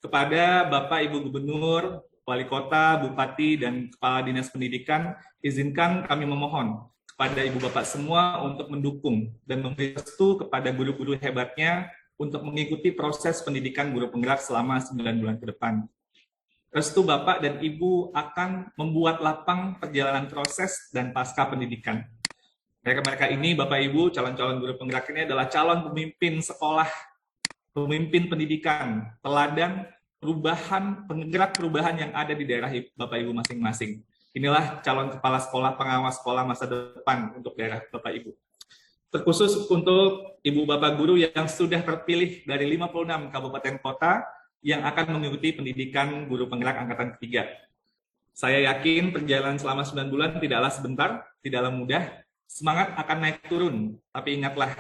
Kepada Bapak Ibu Gubernur, Wali Kota, Bupati, dan Kepala Dinas Pendidikan, izinkan kami memohon kepada Ibu Bapak semua untuk mendukung dan memberi restu kepada guru-guru hebatnya untuk mengikuti proses pendidikan guru penggerak selama 9 bulan ke depan. Restu Bapak dan Ibu akan membuat lapang perjalanan proses dan pasca pendidikan. Mereka-mereka ini, Bapak Ibu, calon-calon guru penggerak ini adalah calon pemimpin sekolah, pemimpin pendidikan, teladan, perubahan, penggerak perubahan yang ada di daerah Bapak Ibu masing-masing. Inilah calon kepala sekolah, pengawas sekolah masa depan untuk daerah Bapak Ibu. Terkhusus untuk Ibu Bapak Guru yang sudah terpilih dari 56 kabupaten kota, yang akan mengikuti pendidikan guru penggerak angkatan ketiga. Saya yakin perjalanan selama 9 bulan tidaklah sebentar, tidaklah mudah, semangat akan naik turun, tapi ingatlah,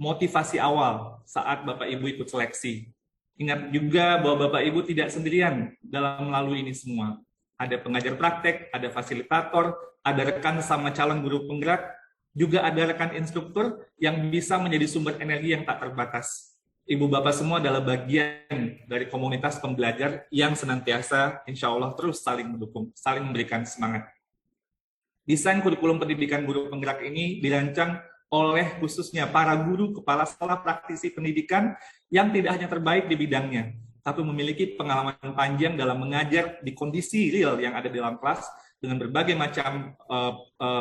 motivasi awal saat Bapak Ibu ikut seleksi. Ingat juga bahwa Bapak Ibu tidak sendirian dalam melalui ini semua. Ada pengajar praktek, ada fasilitator, ada rekan sama calon guru penggerak, juga ada rekan instruktur yang bisa menjadi sumber energi yang tak terbatas. Ibu Bapak semua adalah bagian dari komunitas pembelajar yang senantiasa insya Allah terus saling mendukung, saling memberikan semangat. Desain kurikulum pendidikan guru penggerak ini dirancang oleh khususnya para guru, kepala sekolah, praktisi pendidikan yang tidak hanya terbaik di bidangnya, tapi memiliki pengalaman panjang dalam mengajar di kondisi real yang ada di dalam kelas dengan berbagai macam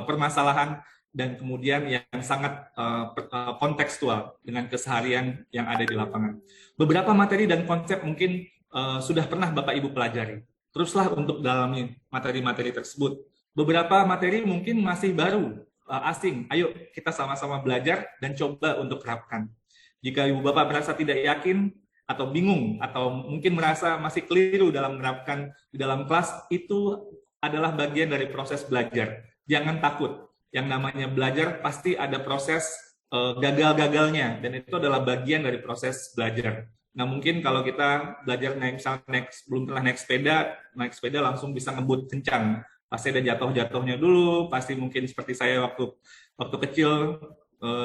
permasalahan dan kemudian yang sangat kontekstual dengan keseharian yang ada di lapangan. Beberapa materi dan konsep mungkin sudah pernah Bapak Ibu pelajari. Teruslah untuk dalami materi-materi tersebut. Beberapa materi mungkin masih baru, asing. Ayo kita sama-sama belajar dan coba untuk terapkan. Jika Ibu Bapak merasa tidak yakin atau bingung atau mungkin merasa masih keliru dalam menerapkan di dalam kelas, itu adalah bagian dari proses belajar. Jangan takut. Yang namanya belajar pasti ada proses gagal-gagalnya, dan itu adalah bagian dari proses belajar. Nah mungkin kalau kita belajar belum pernah naik sepeda langsung bisa ngebut kencang, pasti ada jatuh-jatuhnya dulu, pasti mungkin seperti saya waktu kecil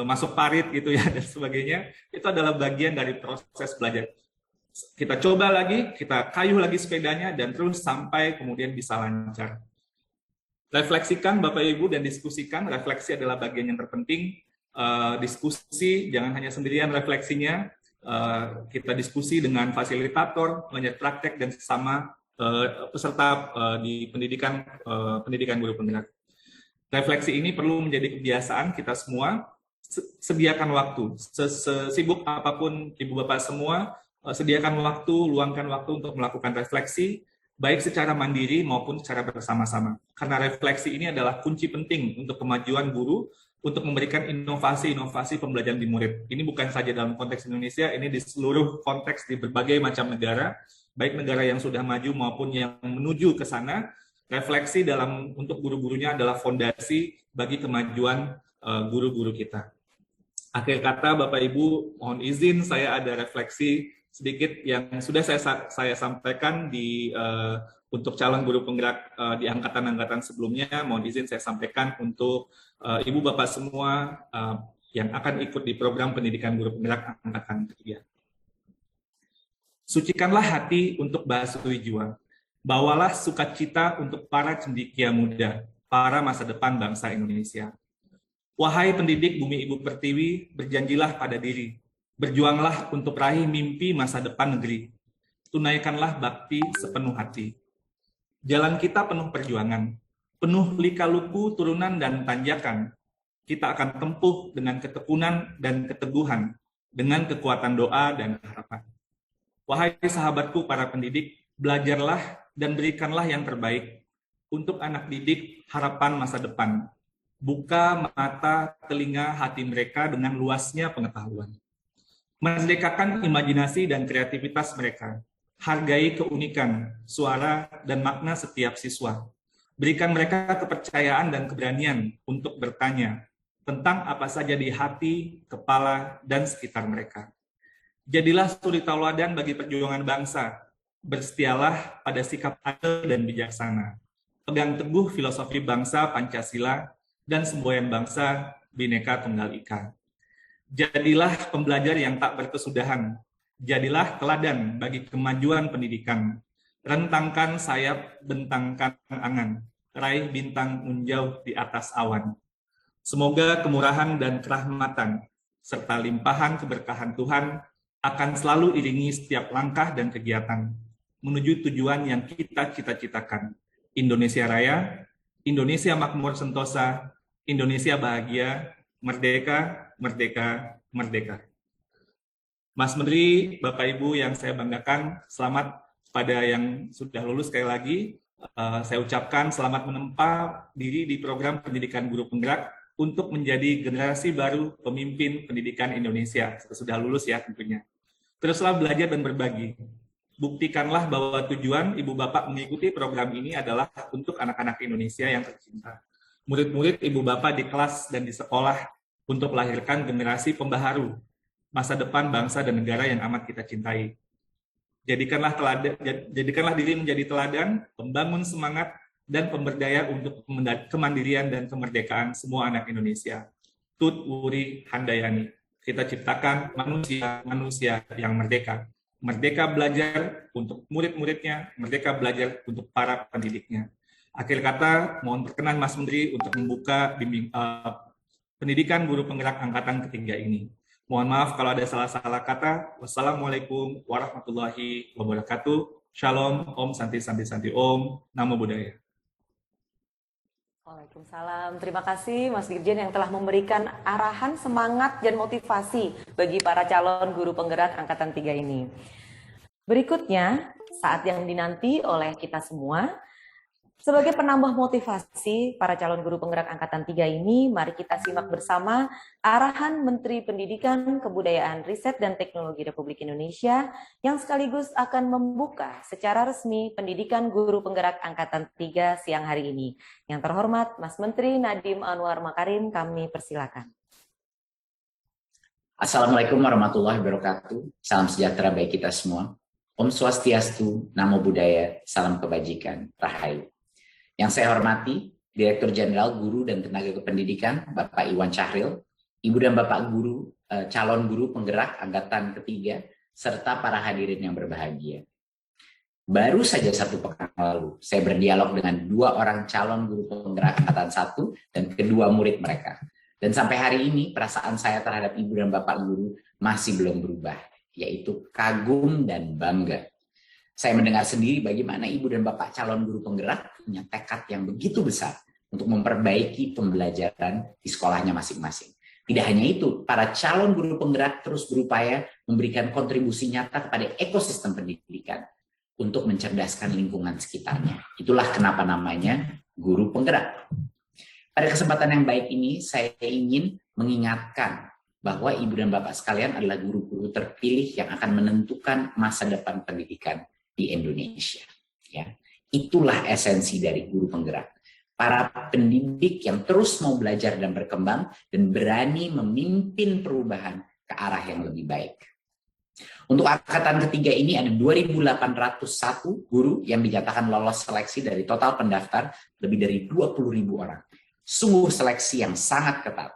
masuk parit gitu ya dan sebagainya. Itu adalah bagian dari proses belajar. Kita coba lagi, kita kayuh lagi sepedanya dan terus sampai kemudian bisa lancar. Refleksikan Bapak Ibu dan diskusikan. Refleksi adalah bagian yang terpenting. Diskusi, jangan hanya sendirian refleksinya. Kita diskusi dengan fasilitator, pengajar praktek, dan sesama peserta di pendidikan guru penggerak. Refleksi ini perlu menjadi kebiasaan kita semua. Sediakan waktu. Sesibuk apapun Ibu Bapak semua, sediakan waktu, luangkan waktu untuk melakukan refleksi, baik secara mandiri maupun secara bersama-sama. Karena refleksi ini adalah kunci penting untuk kemajuan guru, untuk memberikan inovasi-inovasi pembelajaran di murid. Ini bukan saja dalam konteks Indonesia, ini di seluruh konteks di berbagai macam negara, baik negara yang sudah maju maupun yang menuju ke sana. Refleksi untuk guru-gurunya adalah fondasi bagi kemajuan guru-guru kita. Akhir kata, Bapak Ibu, mohon izin saya ada refleksi sedikit yang sudah saya sampaikan untuk calon guru penggerak di angkatan-angkatan sebelumnya. Mohon izin saya sampaikan untuk Ibu Bapak semua yang akan ikut di program pendidikan guru penggerak angkatan ketiga. Sucikanlah hati untuk basuh jiwa. Bawalah sukacita untuk para cendekia muda, para masa depan bangsa Indonesia. Wahai pendidik bumi Ibu Pertiwi, berjanjilah pada diri. Berjuanglah untuk raih mimpi masa depan negeri. Tunaikanlah bakti sepenuh hati. Jalan kita penuh perjuangan, penuh lika-liku turunan dan tanjakan. Kita akan tempuh dengan ketekunan dan keteguhan, dengan kekuatan doa dan harapan. Wahai sahabatku para pendidik, belajarlah dan berikanlah yang terbaik untuk anak didik harapan masa depan. Buka mata, telinga, hati mereka dengan luasnya pengetahuan. Merdekakan imajinasi dan kreativitas mereka. Hargai keunikan, suara, dan makna setiap siswa. Berikan mereka kepercayaan dan keberanian untuk bertanya tentang apa saja di hati, kepala, dan sekitar mereka. Jadilah suri tauladan bagi perjuangan bangsa. Bersetialah pada sikap adil dan bijaksana. Pegang teguh filosofi bangsa Pancasila dan semboyan bangsa Bhinneka Tunggal Ika. Jadilah pembelajar yang tak berkesudahan. Jadilah teladan bagi kemajuan pendidikan. Rentangkan sayap, bentangkan angan. Raih bintang menjauh di atas awan. Semoga kemurahan dan kerahmatan, serta limpahan keberkahan Tuhan akan selalu iringi setiap langkah dan kegiatan menuju tujuan yang kita cita-citakan. Indonesia Raya, Indonesia Makmur Sentosa, Indonesia Bahagia, Merdeka, Merdeka, Merdeka. Mas Menteri, Bapak Ibu yang saya banggakan, selamat pada yang sudah lulus sekali lagi. Saya ucapkan selamat menempa diri di program pendidikan guru penggerak untuk menjadi generasi baru pemimpin pendidikan Indonesia. Sudah lulus ya tentunya. Teruslah belajar dan berbagi. Buktikanlah bahwa tujuan Ibu Bapak mengikuti program ini adalah untuk anak-anak Indonesia yang tercinta. Murid-murid Ibu Bapak di kelas dan di sekolah untuk melahirkan generasi pembaharu masa depan bangsa dan negara yang amat kita cintai. Jadikanlah diri menjadi teladan, pembangun semangat, dan pemberdaya untuk kemandirian dan kemerdekaan semua anak Indonesia. Tut Wuri Handayani. Kita ciptakan manusia yang merdeka. Merdeka belajar untuk murid-muridnya, merdeka belajar untuk para pendidiknya. Akhir kata, mohon berkenan Mas Menteri untuk membuka pendidikan guru penggerak angkatan ketiga ini. Mohon maaf kalau ada salah-salah kata. Wassalamualaikum warahmatullahi wabarakatuh. Shalom, Om Santi Santi Santi Om, Namo Buddhaya. Waalaikumsalam. Terima kasih Mas Dirjen yang telah memberikan arahan, semangat, dan motivasi bagi para calon guru penggerak angkatan 3 ini. Berikutnya, saat yang dinanti oleh kita semua, sebagai penambah motivasi para calon guru penggerak angkatan 3 ini, mari kita simak bersama arahan Menteri Pendidikan, Kebudayaan, Riset, dan Teknologi Republik Indonesia yang sekaligus akan membuka secara resmi pendidikan guru penggerak angkatan 3 siang hari ini. Yang terhormat Mas Menteri Nadiem Anwar Makarim, kami persilakan. Assalamualaikum warahmatullahi wabarakatuh. Salam sejahtera bagi kita semua. Om Swastiastu, Namo Buddhaya, salam kebajikan, Rahayu. Yang saya hormati, Direktur Jenderal Guru dan Tenaga Kependidikan, Bapak Iwan Syahril, Ibu dan Bapak guru, calon guru penggerak angkatan ketiga, serta para hadirin yang berbahagia. Baru saja 1 pekan lalu, saya berdialog dengan 2 orang calon guru penggerak angkatan 1 dan kedua murid mereka. Dan sampai hari ini, perasaan saya terhadap Ibu dan Bapak guru masih belum berubah, yaitu kagum dan bangga. Saya mendengar sendiri bagaimana Ibu dan Bapak calon guru penggerak punya tekad yang begitu besar untuk memperbaiki pembelajaran di sekolahnya masing-masing. Tidak hanya itu, para calon guru penggerak terus berupaya memberikan kontribusi nyata kepada ekosistem pendidikan untuk mencerdaskan lingkungan sekitarnya. Itulah kenapa namanya guru penggerak. Pada kesempatan yang baik ini, saya ingin mengingatkan bahwa Ibu dan Bapak sekalian adalah guru-guru terpilih yang akan menentukan masa depan pendidikan di Indonesia. Ya, itulah esensi dari guru penggerak. Para pendidik yang terus mau belajar dan berkembang dan berani memimpin perubahan ke arah yang lebih baik. Untuk angkatan ketiga ini ada 2.801 guru yang dinyatakan lolos seleksi dari total pendaftar lebih dari 20.000 orang. Sungguh seleksi yang sangat ketat.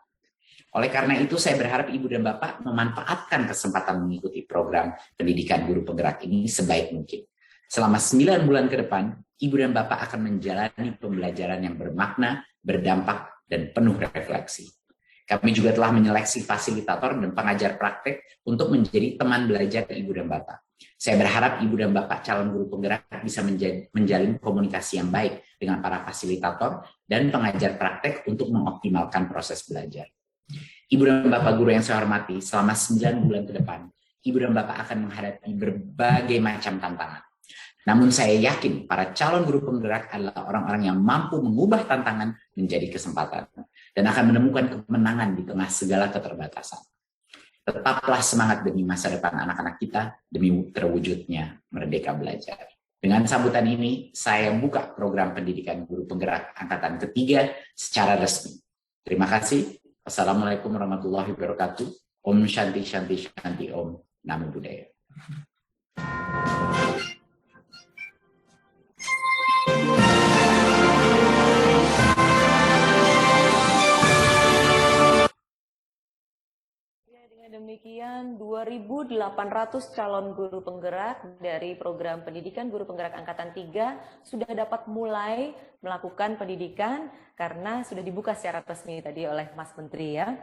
Oleh karena itu saya berharap Ibu dan Bapak memanfaatkan kesempatan mengikuti program pendidikan guru penggerak ini sebaik mungkin. Selama 9 bulan ke depan, Ibu dan Bapak akan menjalani pembelajaran yang bermakna, berdampak, dan penuh refleksi. Kami juga telah menyeleksi fasilitator dan pengajar praktek untuk menjadi teman belajar Ibu dan Bapak. Saya berharap Ibu dan Bapak calon guru penggerak bisa menjalin komunikasi yang baik dengan para fasilitator dan pengajar praktek untuk mengoptimalkan proses belajar. Ibu dan Bapak guru yang saya hormati, selama 9 bulan ke depan, Ibu dan Bapak akan menghadapi berbagai macam tantangan. Namun saya yakin para calon guru penggerak adalah orang-orang yang mampu mengubah tantangan menjadi kesempatan dan akan menemukan kemenangan di tengah segala keterbatasan. Tetaplah semangat demi masa depan anak-anak kita, demi terwujudnya merdeka belajar. Dengan sambutan ini, saya buka program pendidikan guru penggerak angkatan ketiga secara resmi. Terima kasih. Assalamualaikum warahmatullahi wabarakatuh. Om Shanti Shanti Shanti Om. Namo Buddhaya. Demikian 2.800 calon guru penggerak dari program pendidikan guru penggerak angkatan 3 sudah dapat mulai melakukan pendidikan karena sudah dibuka secara resmi tadi oleh Mas Menteri ya.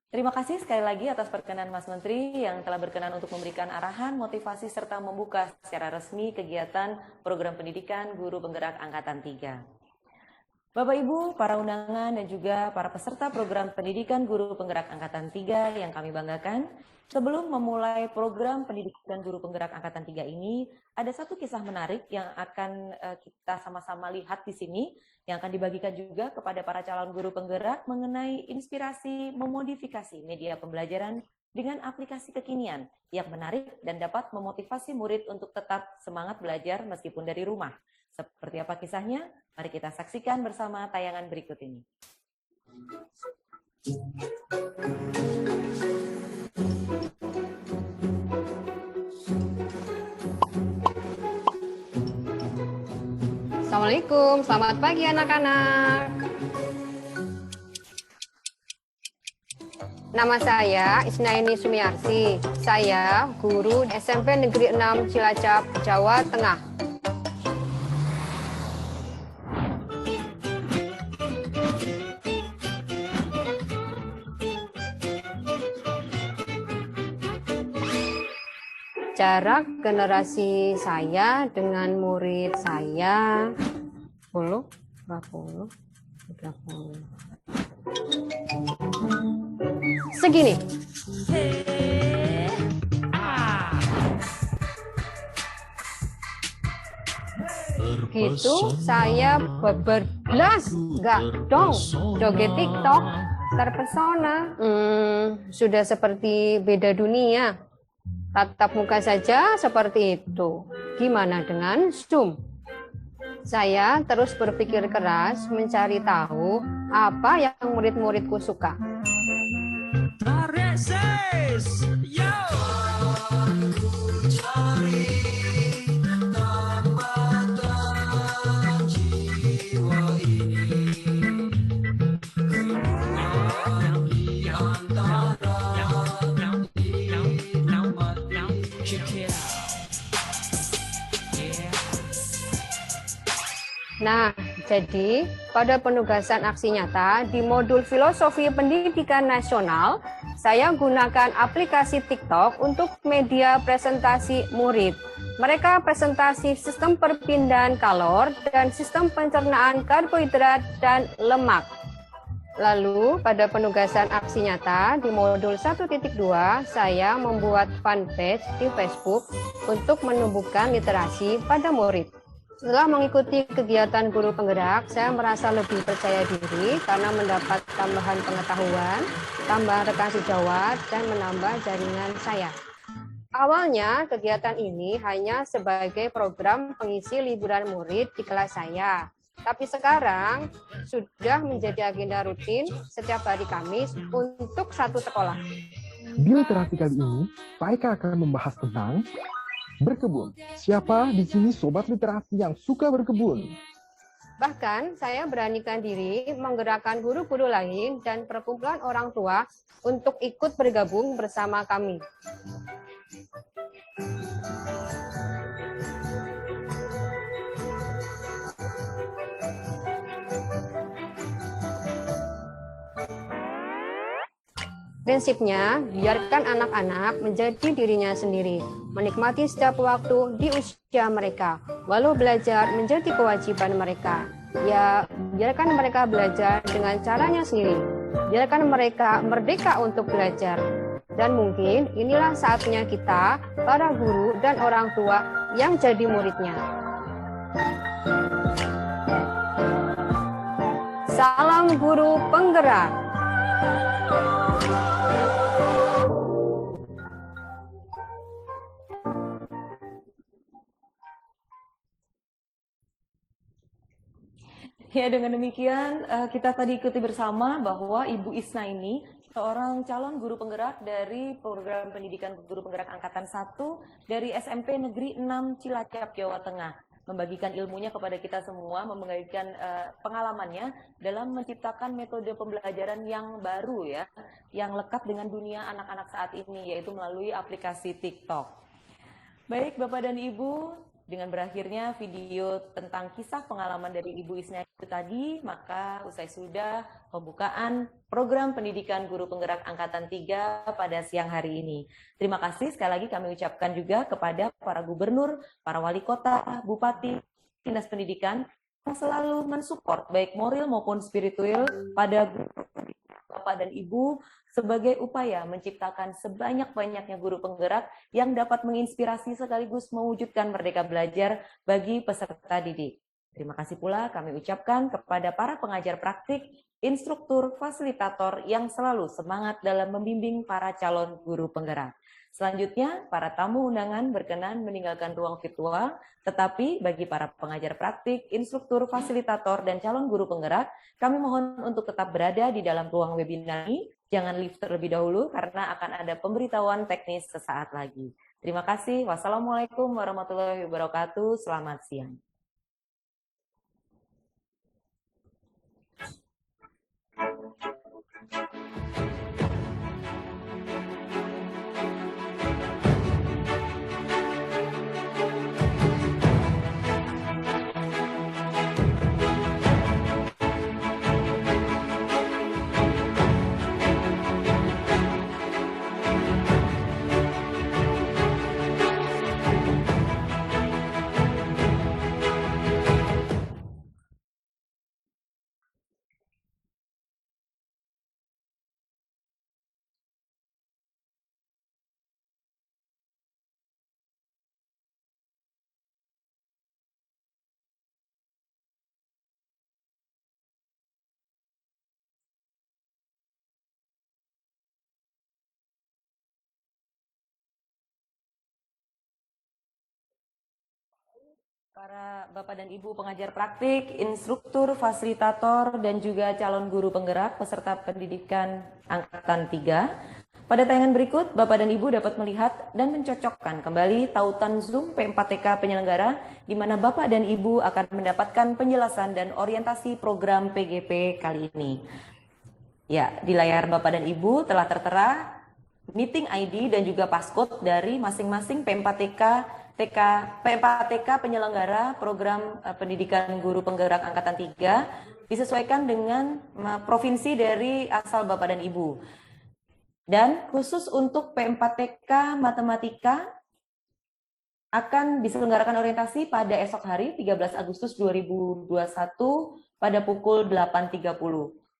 Terima kasih sekali lagi atas perkenan Mas Menteri yang telah berkenan untuk memberikan arahan, motivasi serta membuka secara resmi kegiatan program pendidikan guru penggerak angkatan 3. Bapak Ibu, para undangan dan juga para peserta program pendidikan guru penggerak angkatan 3 yang kami banggakan, sebelum memulai program pendidikan guru penggerak angkatan 3 ini, ada satu kisah menarik yang akan kita sama-sama lihat di sini, yang akan dibagikan juga kepada para calon guru penggerak mengenai inspirasi memodifikasi media pembelajaran dengan aplikasi kekinian yang menarik dan dapat memotivasi murid untuk tetap semangat belajar meskipun dari rumah. Seperti apa kisahnya? Mari kita saksikan bersama tayangan berikut ini. Assalamualaikum, selamat pagi anak-anak. Nama saya Isnaini Sumiarsi. Saya guru SMP Negeri 6 Cilacap, Jawa Tengah. Jarak generasi saya dengan murid saya 10, 20, 30. Segini. Gitu saya berbelas, enggak dong, joget TikTok, terpesona. Sudah seperti beda dunia. Tatap muka saja seperti itu. Gimana dengan Zoom? Saya terus berpikir keras mencari tahu apa yang murid-muridku suka. Nah, jadi pada penugasan aksi nyata di modul Filosofi Pendidikan Nasional, saya gunakan aplikasi TikTok untuk media presentasi murid. Mereka presentasi sistem perpindahan kalor dan sistem pencernaan karbohidrat dan lemak. Lalu, pada penugasan aksi nyata di modul 1.2, saya membuat fanpage di Facebook untuk menumbuhkan literasi pada murid. Setelah mengikuti kegiatan guru penggerak, saya merasa lebih percaya diri karena mendapat tambahan pengetahuan, tambahan rekan sejawat, dan menambah jaringan saya. Awalnya, kegiatan ini hanya sebagai program pengisi liburan murid di kelas saya. Tapi sekarang sudah menjadi agenda rutin setiap hari Kamis untuk satu sekolah. Di literasi kali ini, Pak Eka akan membahas tentang berkebun. Siapa di sini sobat literasi yang suka berkebun? Bahkan saya beranikan diri menggerakkan guru-guru lain dan perkumpulan orang tua untuk ikut bergabung bersama kami. Prinsipnya, biarkan anak-anak menjadi dirinya sendiri, menikmati setiap waktu di usia mereka, walau belajar menjadi kewajiban mereka. Ya, biarkan mereka belajar dengan caranya sendiri. Biarkan mereka merdeka untuk belajar. Dan mungkin inilah saatnya kita, para guru dan orang tua yang jadi muridnya. Salam guru penggerak. Ya, dengan demikian kita tadi ikuti bersama bahwa Ibu Isna ini seorang calon guru penggerak dari program pendidikan guru penggerak angkatan 1 dari SMP Negeri 6 Cilacap, Jawa Tengah. membagikan ilmunya kepada kita semua, membagikan pengalamannya dalam menciptakan metode pembelajaran yang baru ya, yang lekat dengan dunia anak-anak saat ini, yaitu melalui aplikasi TikTok. Baik Bapak dan Ibu, dengan berakhirnya video tentang kisah pengalaman dari Ibu Isna itu tadi, maka usai sudah pembukaan program pendidikan guru penggerak Angkatan 3 pada siang hari ini. Terima kasih sekali lagi kami ucapkan juga kepada para gubernur, para wali kota, bupati, dinas pendidikan yang selalu mensupport baik moral maupun spiritual pada Bapak dan Ibu sebagai upaya menciptakan sebanyak-banyaknya guru penggerak yang dapat menginspirasi sekaligus mewujudkan merdeka belajar bagi peserta didik. Terima kasih pula kami ucapkan kepada para pengajar praktik, instruktur, fasilitator yang selalu semangat dalam membimbing para calon guru penggerak. Selanjutnya, para tamu undangan berkenan meninggalkan ruang virtual, tetapi bagi para pengajar praktik, instruktur, fasilitator, dan calon guru penggerak, kami mohon untuk tetap berada di dalam ruang webinar ini. Jangan live terlebih dahulu karena akan ada pemberitahuan teknis sesaat lagi. Terima kasih. Wassalamualaikum warahmatullahi wabarakatuh. Selamat siang. Para Bapak dan Ibu pengajar praktik, instruktur, fasilitator, dan juga calon guru penggerak peserta pendidikan Angkatan 3. Pada tayangan berikut, Bapak dan Ibu dapat melihat dan mencocokkan kembali tautan Zoom P4TK penyelenggara, di mana Bapak dan Ibu akan mendapatkan penjelasan dan orientasi program PGP kali ini. Ya, di layar Bapak dan Ibu telah tertera meeting ID dan juga passcode dari masing-masing P4TK penyelenggara program pendidikan guru penggerak Angkatan 3 disesuaikan dengan provinsi dari asal Bapak dan Ibu. Dan khusus untuk P4TK Matematika akan diselenggarakan orientasi pada esok hari 13 Agustus 2021 pada pukul 8.30.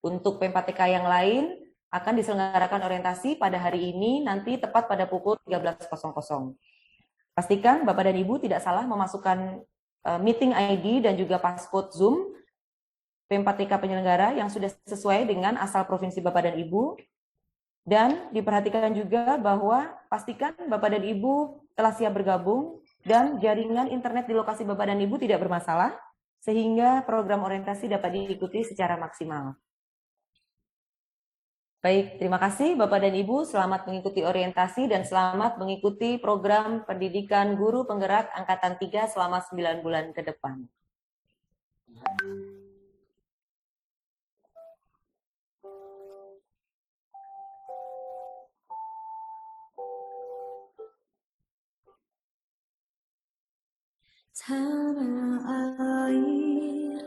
Untuk P4TK yang lain akan diselenggarakan orientasi pada hari ini nanti tepat pada pukul 13.00. Pastikan Bapak dan Ibu tidak salah memasukkan meeting ID dan juga passcode Zoom P4TK penyelenggara yang sudah sesuai dengan asal provinsi Bapak dan Ibu. Dan diperhatikan juga bahwa pastikan Bapak dan Ibu telah siap bergabung dan jaringan internet di lokasi Bapak dan Ibu tidak bermasalah sehingga program orientasi dapat diikuti secara maksimal. Baik, terima kasih Bapak dan Ibu, selamat mengikuti orientasi dan selamat mengikuti program pendidikan guru penggerak Angkatan 3 selama 9 bulan ke depan. Tanah air,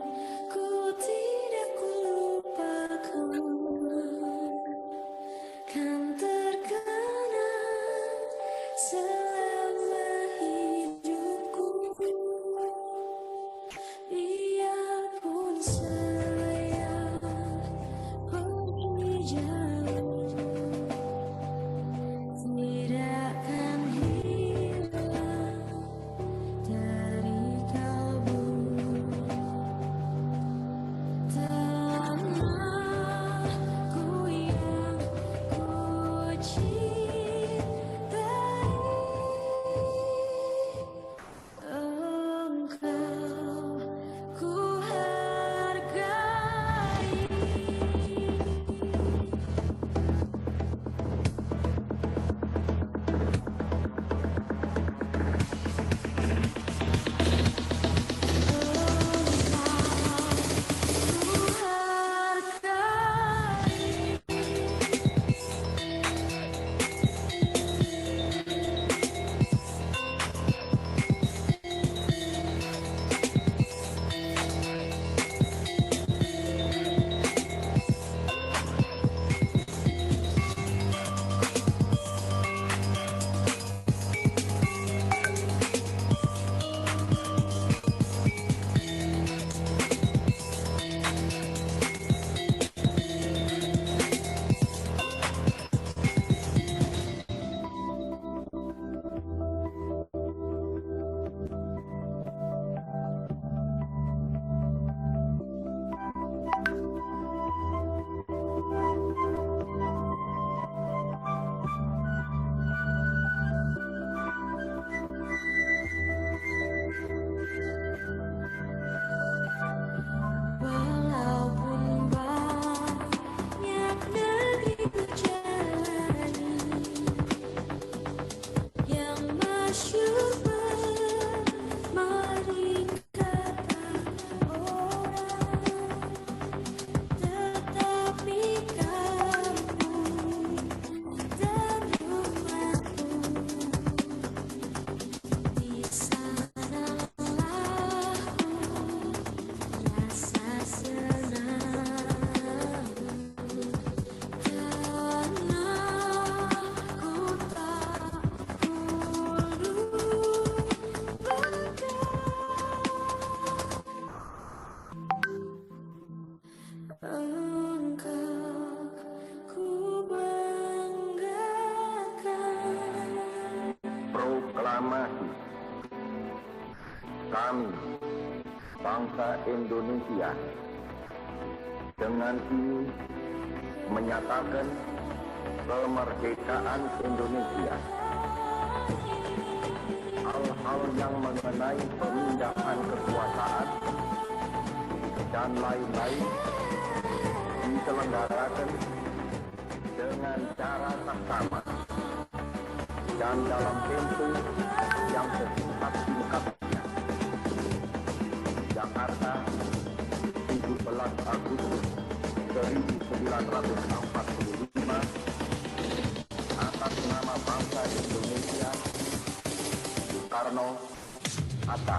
ku tidak kulupakan, kan terkenang selama hidupku. Biarpun saya pergi jauh, tidak akan hilang dari kalbu. Tanahku yang ku cintai, Kami, bangsa Indonesia, dengan ini menyatakan kemerdekaan Indonesia. Hal-hal yang mengenai pemindahan kekuasaan dan lain-lain diselenggarakan dengan cara saksama dan dalam tempo yang sesingkat-singkatnya. Jakarta, 17 Agustus 1945, atas nama bangsa Indonesia, Soekarno, Hatta.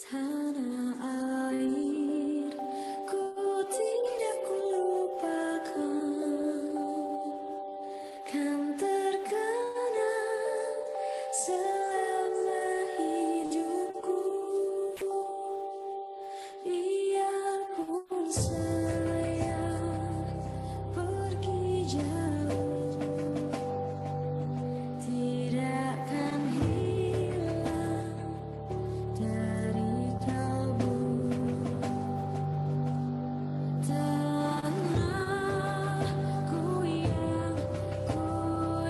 Tanah air, ku tidak lupakan, kan terkenang selama hidupku. Biarpun saya pergi jauh, tidak akan hilang dari kalbu. Tanahku yang ku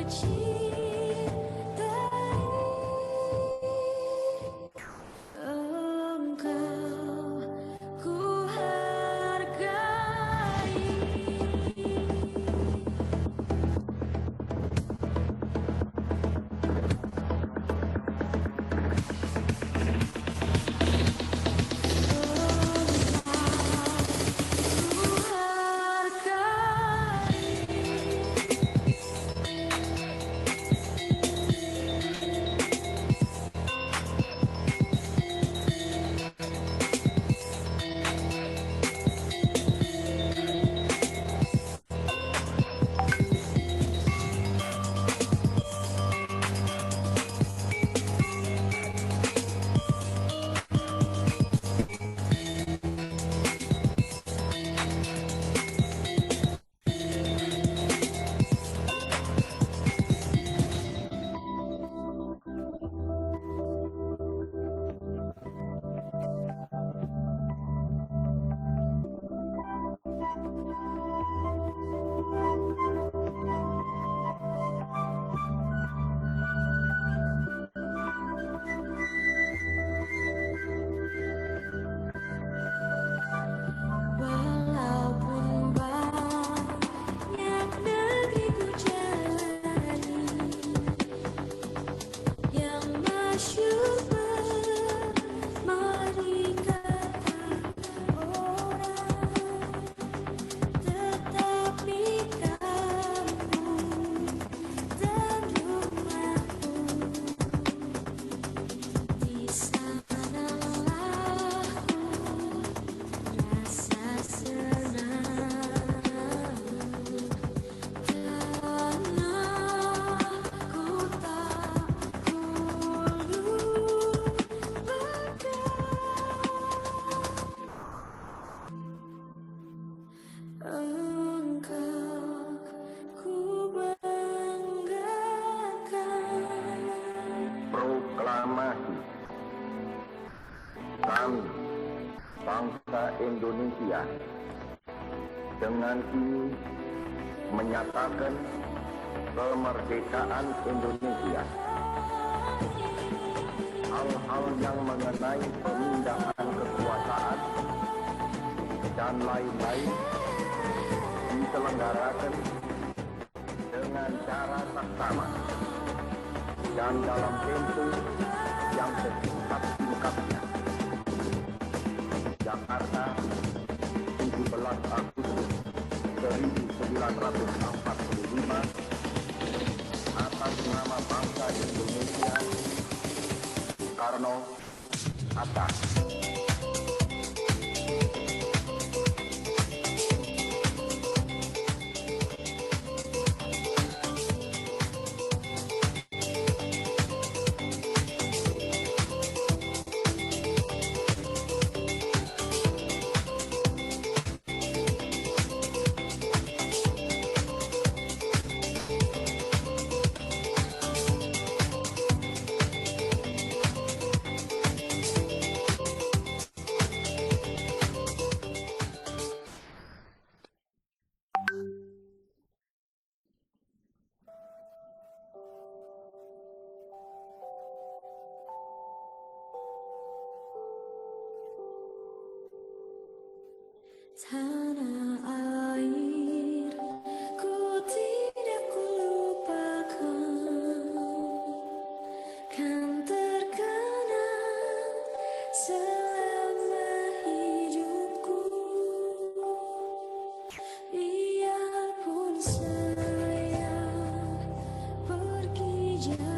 cintai, engkau ku hargai. Walaupun banyak negeri ku jalani, yang masyhur bermari kata orang, tetapi kamu dan rumahku, di sanalah ku rasa senang. Tanahku tak ku lupakan, engkau ku banggakan. Proklamasi. Kami, bangsa Indonesia, dengan ini menyatakan kemerdekaan Indonesia. Hal-hal yang mengenai pemindahan kekuasaan dan lain-lain diselenggarakan dengan cara saksama dan dalam tempo yang sesingkat-singkatnya. Jakarta, 17 Agustus 1945, atas nama bangsa Indonesia, Soekarno, Hatta. Tanah air, ku tidak kulupakan, kan terkenang selama hidupku. Biarpun saya pergi jauh.